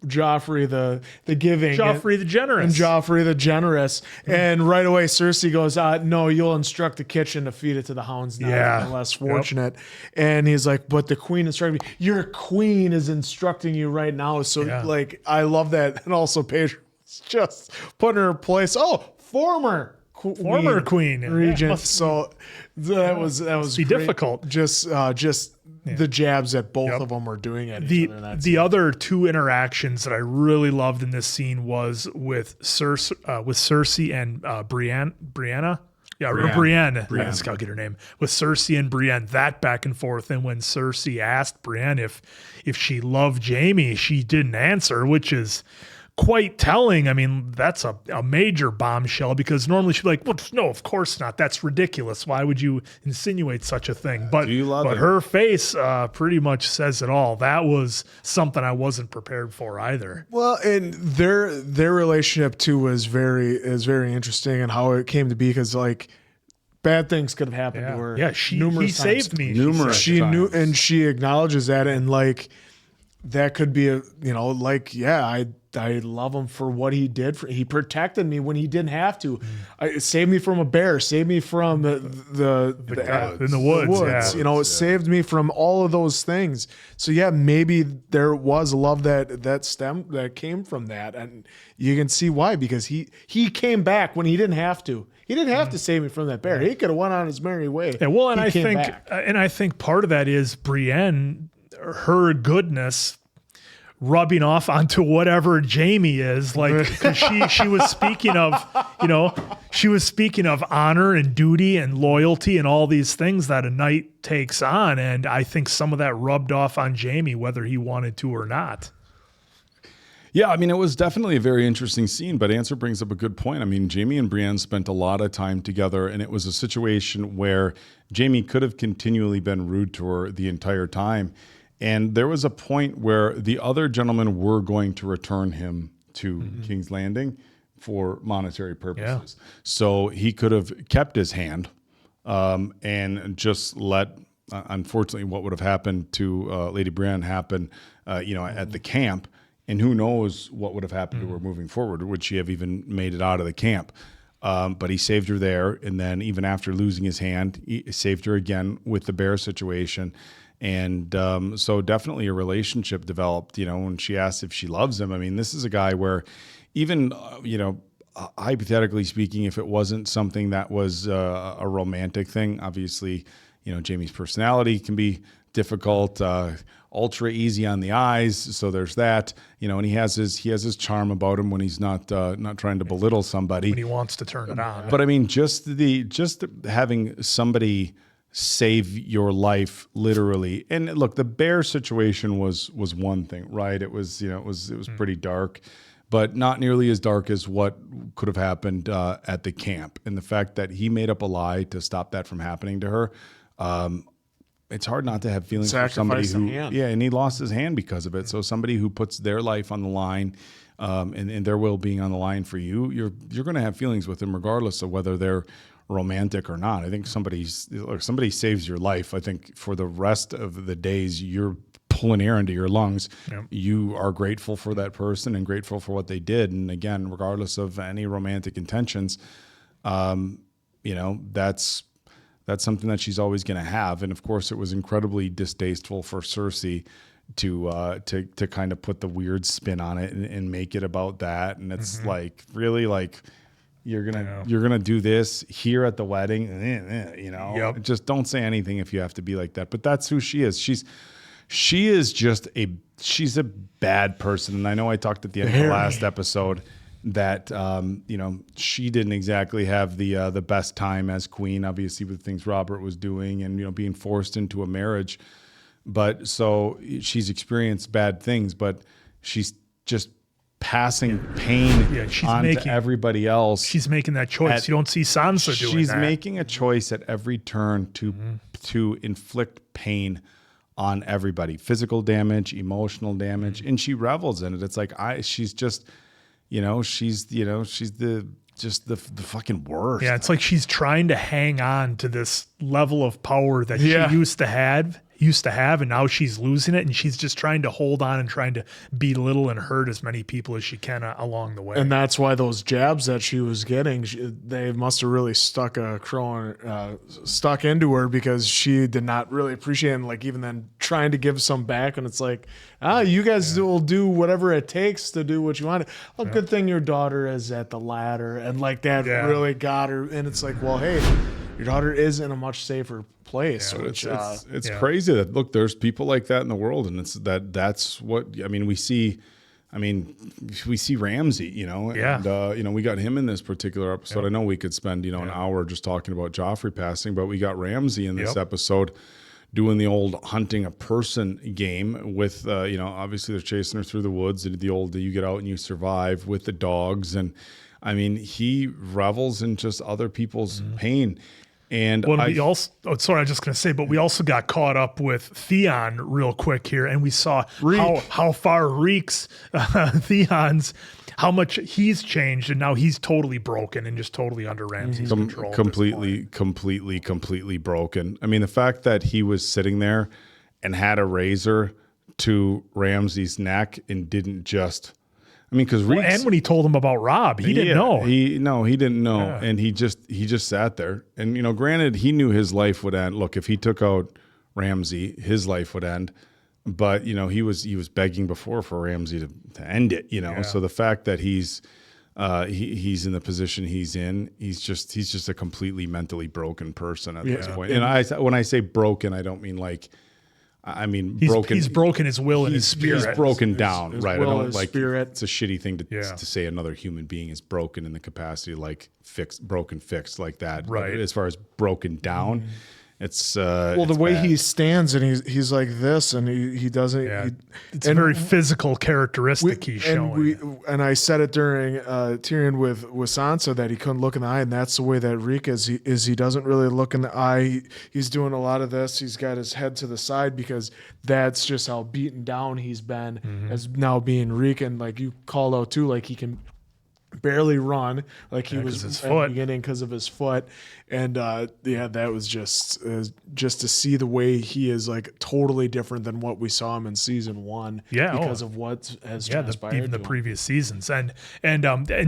Joffrey the giving, Joffrey the generous, and Joffrey the generous. And right away Cersei goes, no, you'll instruct the kitchen to feed it to the hounds now. Yeah. The less fortunate. And he's like, but the queen instructed me. Your queen is instructing you right now. So like, I love that. And also Pedro's just putting her in place. Oh, former queen regent. So that was great. Difficult. Just the jabs that both of them were doing at each other. The other two interactions that I really loved in this scene was with Cersei and Brianna. Yeah, Brienne. I'll get her name. With Cersei and Brienne, that back and forth. And when Cersei asked Brienne if she loved Jaime, she didn't answer, which is quite telling. I mean, that's a major bombshell, because normally she'd be like, well, no, of course not. That's ridiculous. Why would you insinuate such a thing? But her face pretty much says it all. That was something I wasn't prepared for either. Well, and their relationship too was very interesting, and how it came to be, because like bad things could have happened to her. Yeah, he saved me. She knew, and she acknowledges that, and like that could be I love him for what he did. He protected me when he didn't have to. Saved me from a bear. Saved me from the in the woods. Yeah. It saved me from all of those things. So yeah, maybe there was love that came from that, and you can see why, because he came back when he didn't have to. He didn't have to save me from that bear. He could have went on his merry way. Yeah, well, and I think part of that is Brienne, her goodness rubbing off onto whatever Jaime is, like, because she was speaking of, she was speaking of honor and duty and loyalty and all these things that a knight takes on, and I think some of that rubbed off on Jaime, whether he wanted to or not. Yeah, I mean, it was definitely a very interesting scene, but Answer brings up a good point. I mean, Jaime and Brienne spent a lot of time together, and it was a situation where Jaime could have continually been rude to her the entire time. And there was a point where the other gentlemen were going to return him to King's Landing for monetary purposes. Yeah. So he could have kept his hand and just let, unfortunately, what would have happened to Lady Brienne happen, at the camp. And who knows what would have happened to her moving forward? Would she have even made it out of the camp? But he saved her there. And then even after losing his hand, he saved her again with the bear situation. And so definitely a relationship developed, when she asked if she loves him. I mean, this is a guy where even, hypothetically speaking, if it wasn't something that was a romantic thing, obviously, Jaime's personality can be difficult, ultra easy on the eyes. So there's that, and he has his charm about him when he's not trying to belittle somebody. When he wants to turn it on. But I mean, just having somebody save your life literally. And look, the bear situation was one thing, right? It was, it was pretty dark, but not nearly as dark as what could have happened at the camp. And the fact that he made up a lie to stop that from happening to her, it's hard not to have feelings for somebody Sacrifice who, the hand. and he lost his hand because of it. So somebody who puts their life on the line, and their well-being on the line for you, you're going to have feelings with them regardless of whether they're romantic or not. I think somebody saves your life. I think for the rest of the days you're pulling air into your lungs, you are grateful for that person and grateful for what they did. And again, regardless of any romantic intentions, that's something that she's always going to have. And of course, it was incredibly distasteful for Cersei to kind of put the weird spin on it and make it about that. And it's like, really, like, you're gonna do this here at the wedding, Just don't say anything if you have to be like that. But that's who she is. She's a bad person. And I know I talked at the end of the last episode that she didn't exactly have the best time as queen, obviously with things Robert was doing and being forced into a marriage. But so she's experienced bad things, but she's just passing pain on to everybody else. She's making that choice. You don't see Sansa doing that. She's making a choice at every turn to inflict pain on everybody, physical damage, emotional damage, and she revels in it. It's like she's just, she's the fucking worst. Yeah, it's like she's trying to hang on to this level of power that she used to have, and now she's losing it, and she's just trying to hold on and trying to belittle and hurt as many people as she can along the way. And that's why those jabs that she was getting, they must have really stuck into her, because she did not really appreciate it. And like even then trying to give some back, and it's like, you guys will do whatever it takes to do what you want. Well, good thing your daughter is at the ladder, and like that really got her. And it's like, well, hey, your daughter is in a much safer place. Yeah, it's crazy that, look, there's people like that in the world, and that's what we see. We see Ramsay, and we got him in this particular episode. I know we could spend an hour just talking about Joffrey passing, but we got Ramsay in this episode doing the old hunting a person game with obviously they're chasing her through the woods, and the old you get out and you survive with the dogs, and he revels in just other people's pain. And we also got caught up with Theon real quick here, and we saw how far Reek's how much he's changed, and now he's totally broken and just totally under Ramsay's control. Completely broken. The fact that he was sitting there and had a razor to Ramsay's neck and didn't just. Because and when he told him about Rob, he didn't know. He didn't know, and he just sat there. And granted, he knew his life would end. Look, if he took out Ramsay, his life would end. But he was begging before for Ramsay to end it. So the fact that he's in the position he's in, he's just a completely mentally broken person at this point. And when I say broken, I don't mean like. Broken. He's broken his will and his spirit. He's broken down, his right? I will, don't his like. Spirit. It's a shitty thing to say another human being is broken in the capacity like fixed like that. Right. But as far as broken down, it's the way bad. he stands and he's like this, and he doesn't. Yeah. It's a very physical characteristic he's showing. And I said it during Tyrion with Sansa that he couldn't look in the eye, and that's the way that Reek is. He doesn't really look in the eye. He's doing a lot of this. He's got his head to the side because that's just how beaten down he's been as now being Reek. And like you called out too, like he can barely run like he was at the beginning because of his foot. And that was just to see the way he is like totally different than what we saw him in season 1 because of what has transpired even the previous seasons. And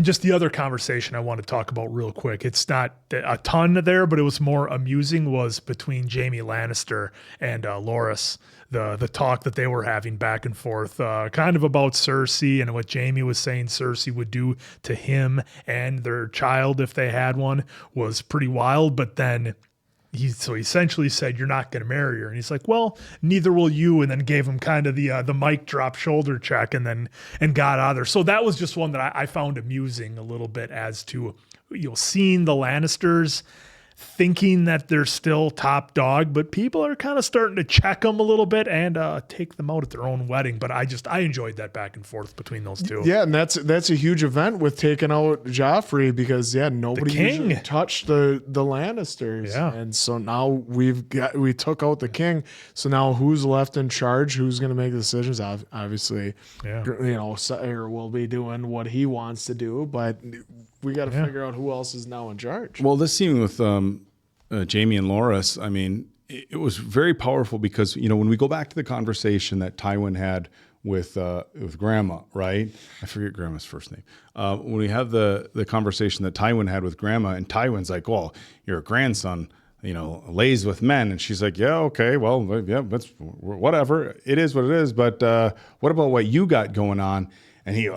just the other conversation I want to talk about real quick, it's not a ton there, but it was more amusing, was between Jaime Lannister and Loras. The talk that they were having back and forth, kind of about Cersei and what Jaime was saying Cersei would do to him and their child if they had one, was pretty wild. But then he essentially said, "You're not going to marry her," and he's like, "Well, neither will you," and then gave him kind of the mic drop shoulder check and got out of there. So that was just one that I found amusing a little bit, as to seeing the Lannisters thinking that they're still top dog, but people are kind of starting to check them a little bit and take them out at their own wedding. But I enjoyed that back and forth between those two. Yeah, and that's a huge event with taking out Joffrey because nobody usually touched the Lannisters. Yeah. And so now we took out the king. So now who's left in charge? Who's going to make the decisions? Obviously, Sire will be doing what he wants to do, but we got to figure out who else is now in charge. Well, this scene with Jamie and Loras, I mean, it was very powerful because, when we go back to the conversation that Tywin had with Grandma, right? I forget Grandma's first name. When we have the conversation that Tywin had with Grandma, and Tywin's like, well, your grandson, lays with men. And she's like, yeah, okay, well, yeah, that's whatever. It is what it is. But what about what you got going on? And he,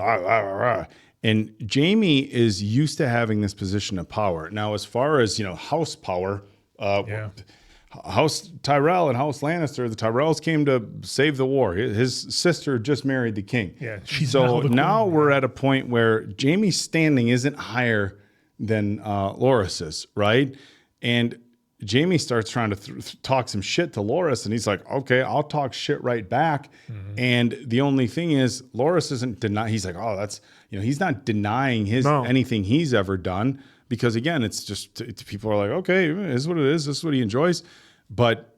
and Jamie is used to having this position of power. Now, as far as, house power, House Tyrell and House Lannister, the Tyrells came to save the war. His sister just married the king. Yeah, she's so now we're at a point where Jamie's standing isn't higher than Loras's, right? And Jamie starts trying to talk some shit to Loras, and he's like, okay, I'll talk shit right back. Mm-hmm. And the only thing is, Loras isn't denying. He's like, oh, that's, he's not denying anything he's ever done. Because again, it's just people are like, okay, it is what it is. This is what he enjoys. But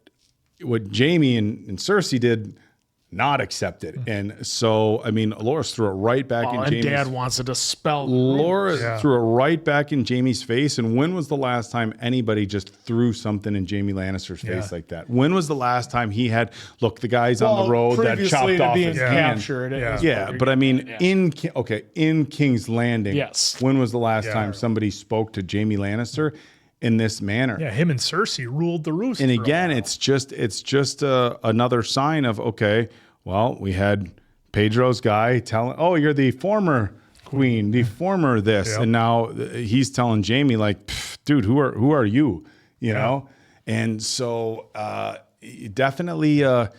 what Jamie and Cersei did, not accept it. And so, I mean, Loras threw it right back in Jamie's. Dad wants to dispel. Loras threw it right back in Jamie's face. And when was the last time anybody just threw something in Jamie Lannister's face like that? When was the last time he had, look, the guys on the road that chopped off his hand? Yeah, but I mean, in King's Landing, when was the last time somebody spoke to Jamie Lannister in this manner? Yeah, him and Cersei ruled the roost. And again, it's just another sign of, okay, well, we had Pedro's guy telling, oh, you're the former queen, the former this, and now he's telling Jamie like, dude, who are you? You know? And so definitely a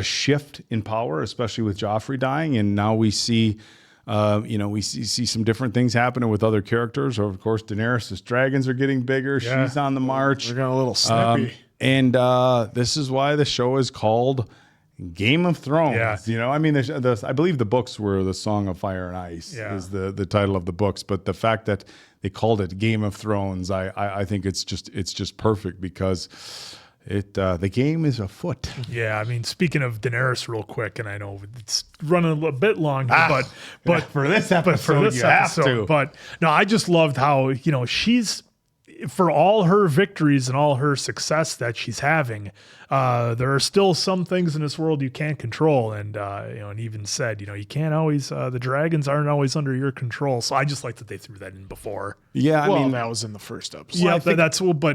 shift in power, especially with Joffrey dying, and now we see. We see some different things happening with other characters. Of course, Daenerys' dragons are getting bigger. Yeah. She's on the march. They're getting a little snippy. And this is why the show is called Game of Thrones. Yeah. I mean, I believe the books were The Song of Fire and Ice is the title of the books. But the fact that they called it Game of Thrones, I think it's just perfect because the game is afoot. Yeah, I mean, speaking of Daenerys, real quick, and I know it's running a little bit long, but for this episode, you have to. But no, I just loved how she's, for all her victories and all her success that she's having, there are still some things in this world you can't control, and and even said, you can't always. The dragons aren't always under your control. So I just like that they threw that in before. Yeah, I mean that was in the first episode.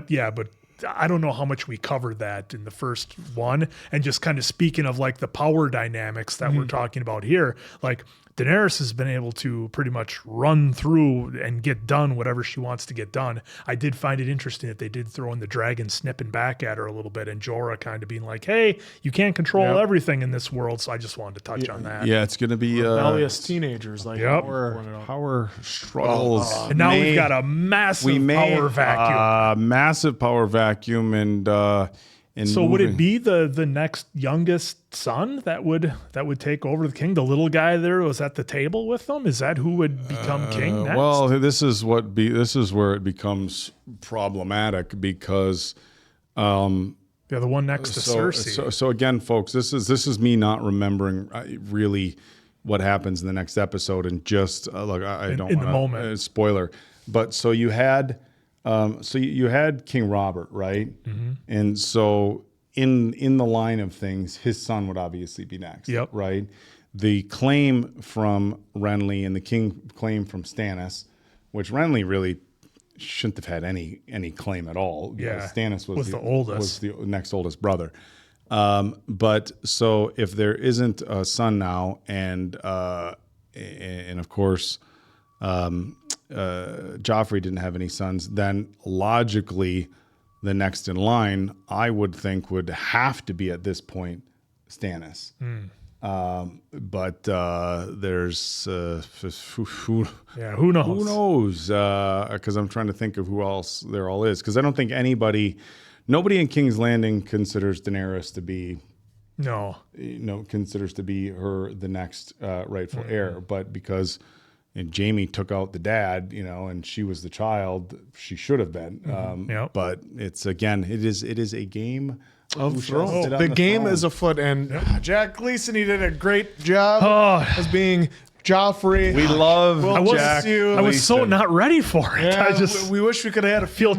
Yeah, but I don't know how much we covered that in the first one. And just kind of speaking of like the power dynamics that we're talking about here, like Daenerys has been able to pretty much run through and get done whatever she wants to get done. I did find it interesting that they did throw in the dragon snipping back at her a little bit, and Jorah kind of being like, hey, you can't control everything in this world. So I just wanted to touch on that. Yeah, it's going to be rebellious teenagers, like power struggles. And now we've got a massive power vacuum. Massive power vacuum, and so would it be the next youngest son that would take over the king? The little guy there was at the table with them. Is that who would become king next? Well, this is where it becomes problematic because the one next to Cersei. So again, folks, this is me not remembering really what happens in the next episode, and just I don't want to moment spoiler, but so you had. So you had King Robert, right? Mm-hmm. And so in the line of things, his son would obviously be next, right? The claim from Renly and the king claim from Stannis, which Renly really shouldn't have had any claim at all. Yeah, Stannis was the oldest, was the next oldest brother. But so if there isn't a son now, and of course. Joffrey didn't have any sons, then logically the next in line, I would think, would have to be at this point Stannis. But there's who knows? Who knows? Because I'm trying to think of who else there all is. Because I don't think nobody in King's Landing considers Daenerys to be considers to be the next rightful heir. But because Jaime took out the dad, and she was the child, she should have been. But it's it is a game of Thrones. The game is afoot, and Jack Gleason, he did a great job as being Joffrey. We love Jack. I was so not ready for it. Yeah, we wish we could have had a few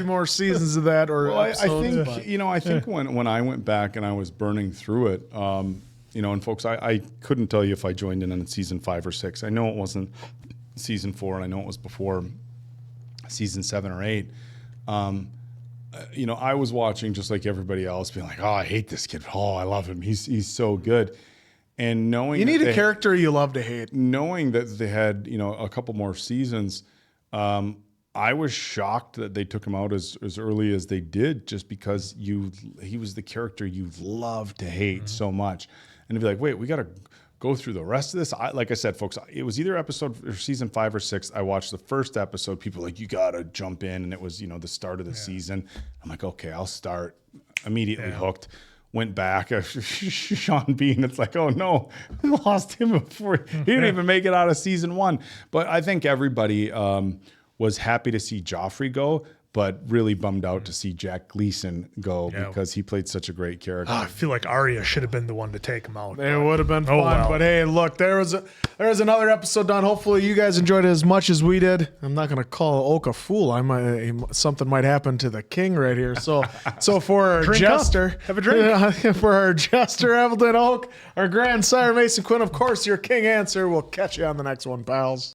more seasons of that. Or I think I think when I went back and I was burning through it, and folks, I couldn't tell you if I joined in on season 5 or 6. I know it wasn't season 4, and I know it was before season 7 or 8. I was watching just like everybody else, being like, "Oh, I hate this kid. Oh, I love him. He's so good." And knowing you need a character you love to hate, knowing that they had a couple more seasons, I was shocked that they took him out as early as they did, just because he was the character you love to hate so much, and to be like, "Wait, we got to go through the rest of this." Like I said, folks, it was either episode or season 5 or 6. I watched the first episode. People were like, "You gotta jump in," and it was the start of the season. I'm like, "Okay, I'll start." Immediately hooked. Went back. Sean Bean. It's like, oh no, we lost him before he didn't even make it out of season 1. But I think everybody was happy to see Joffrey go, but really bummed out to see Jack Gleason go because he played such a great character. I feel like Arya should have been the one to take him out. It would have been fun. But hey, look, there was another episode done. Hopefully you guys enjoyed it as much as we did. I'm not going to call Oak a fool. Something might happen to the king right here. So for our jester, have a drink. For our jester, Evelyn Oak, our grandsire, Mason Quinn, of course, your king answer. We'll catch you on the next one, pals.